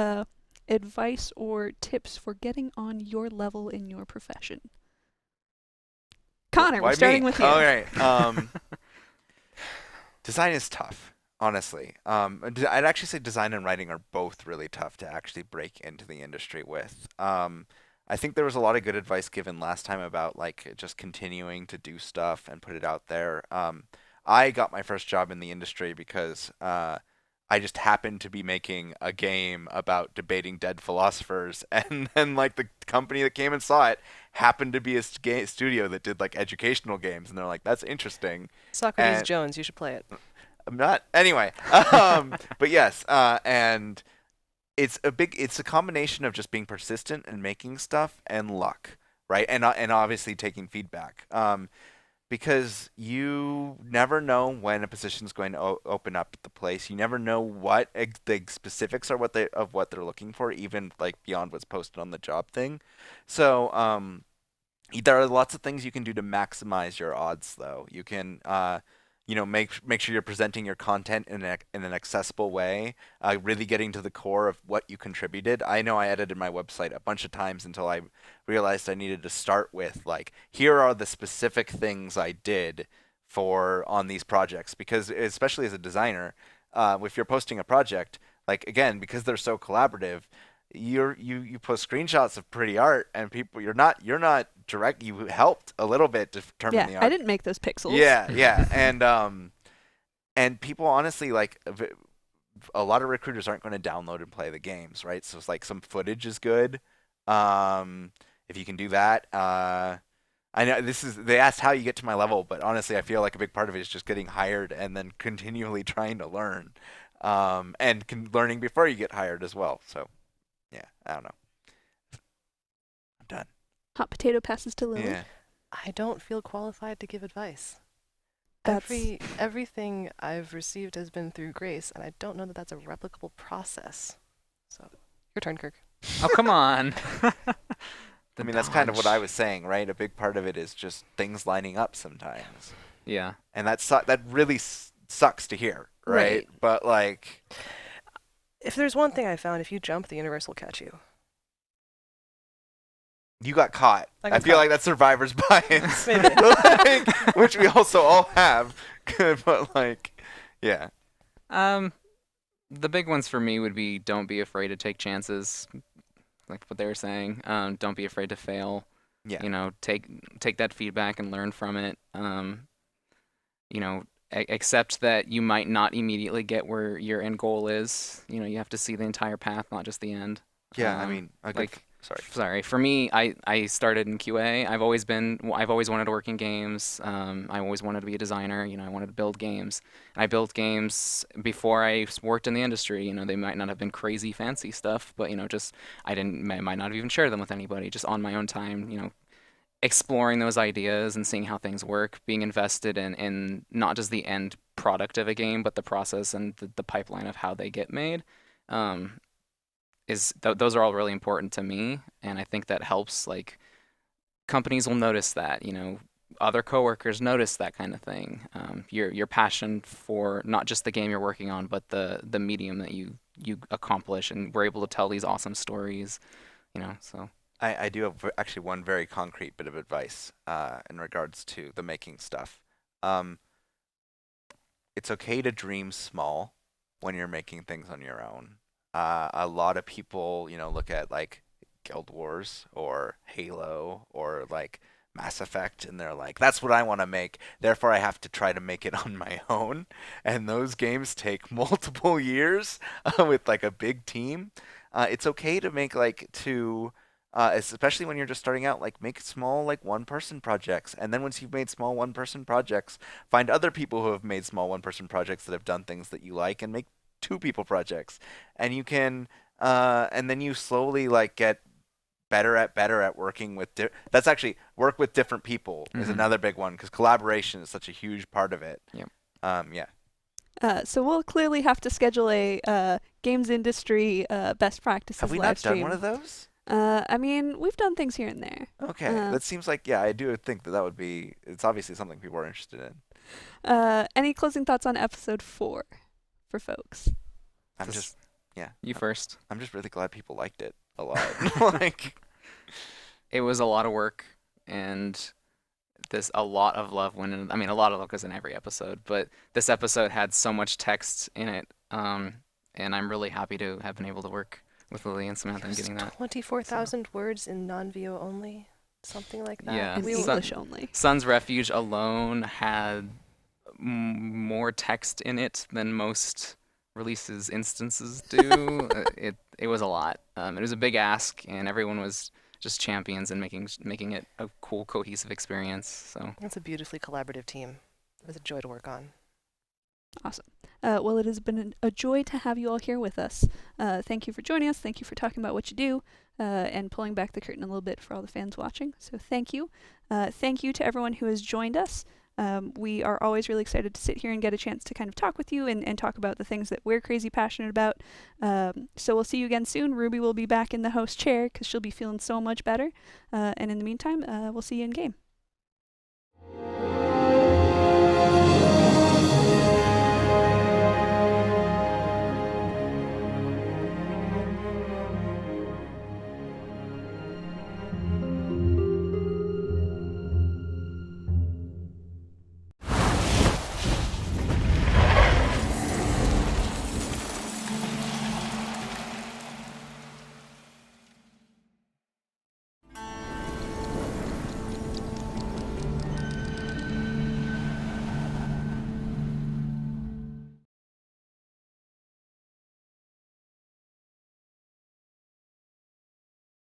advice or tips for getting on your level in your profession. Connor, Why we're starting me? with you. All right. Design is tough, honestly. I'd actually say design and writing are both really tough to actually break into the industry with. I think there was a lot of good advice given last time about like just continuing to do stuff and put it out there. I got my first job in the industry because I just happened to be making a game about debating dead philosophers, and then like the company that came and saw it happened to be a studio that did like educational games, and they're like, "That's interesting." Socrates And- Jones, you should play it. I'm not anyway. But yes, and it's a combination of just being persistent and making stuff and luck, right? And obviously taking feedback. Because you never know when a position is going to open up at the place. You never know what the specifics are of what they're looking for, even like beyond what's posted on the job thing. So there are lots of things you can do to maximize your odds, though. You can, make sure you're presenting your content in an accessible way, really getting to the core of what you contributed. I know I edited my website a bunch of times until I realized I needed to start with like, here are the specific things I did on these projects, because especially as a designer, if you're posting a project, like again, because they're so collaborative, you post screenshots of pretty art, and people you're not direct. You helped a little bit to determine the art. I didn't make those pixels. Yeah, and people honestly like a lot of recruiters aren't going to download and play the games, right? So it's like some footage is good. If you can do that, I know they asked how you get to my level, but honestly, I feel like a big part of it is just getting hired and then continually trying to learn, and learning before you get hired as well. So. Yeah, I don't know. I'm done. Hot potato passes to Lily. Yeah. I don't feel qualified to give advice. That's- Everything I've received has been through grace, and I don't know that that's a replicable process. So, your turn, Kirk. Oh, come on. I mean, that's kind of what I was saying, right? A big part of it is just things lining up sometimes. Yeah. And that really sucks to hear, right? Right. But like, If there's one thing I found, if you jump, the universe will catch you. you got caught. I got I feel caught. like that's survivor's bias. Maybe. Like, which we also all have. But like, yeah. The big ones for me would be don't be afraid to take chances, like what they were saying. Don't be afraid to fail. Yeah. You know, take that feedback and learn from it. You know, accept that you might not immediately get where your end goal is. You know, you have to see the entire path, not just the end. Yeah, I mean, Sorry. For me, I started in QA. I've always wanted to work in games. I always wanted to be a designer. You know, I wanted to build games. I built games before I worked in the industry. You know, they might not have been crazy fancy stuff, but you know, just I might not have even shared them with anybody. Just on my own time. You know, exploring those ideas and seeing how things work, being invested in not just the end product of a game, but the process and the pipeline of how they get made. Those are all really important to me, and I think that helps. Like, companies will notice that, you know, other coworkers notice that kind of thing. Your passion for not just the game you're working on, but the medium that you accomplish, and we're able to tell these awesome stories, you know. So I do have actually one very concrete bit of advice in regards to the making stuff. It's okay to dream small when you're making things on your own. A lot of people, you know, look at like Guild Wars or Halo or like Mass Effect, and they're like, that's what I want to make. Therefore, I have to try to make it on my own. And those games take multiple years with like a big team. It's okay to make especially when you're just starting out, like make small like one-person projects. And then once you've made small one-person projects, find other people who have made small one-person projects that have done things that you like, and make two-people projects. And you can, and then you slowly like get better at working with that's actually work with different people is another big one, because collaboration is such a huge part of it. Yep. Yeah. So we'll clearly have to schedule a games industry best practices Have we live not done stream. one of those? I mean, we've done things here and there. Okay, that seems like, yeah, I do think that would be, it's obviously something people are interested in. Any closing thoughts on episode 4 for folks? You first. I'm just really glad people liked it a lot. Like, It was a lot of work, and there's a lot of love went in. I mean, a lot of love goes in every episode, but this episode had so much text in it, and I'm really happy to have been able to work with Lily and Samantha and getting that. 24,000 words in non-VO only, something like that. Yeah. In English only. Sun's Refuge alone had more text in it than most releases instances do. It was a lot. It was a big ask, and everyone was just champions in making it a cool, cohesive experience. So It's a beautifully collaborative team. It was a joy to work on. Awesome. Well, it has been a joy to have you all here with us. Thank you for joining us. Thank you for talking about what you do and pulling back the curtain a little bit for all the fans watching. So thank you. Thank you to everyone who has joined us. We are always really excited to sit here and get a chance to kind of talk with you and talk about the things that we're crazy passionate about. So we'll see you again soon. Ruby will be back in the host chair because she'll be feeling so much better. And in the meantime, we'll see you in game.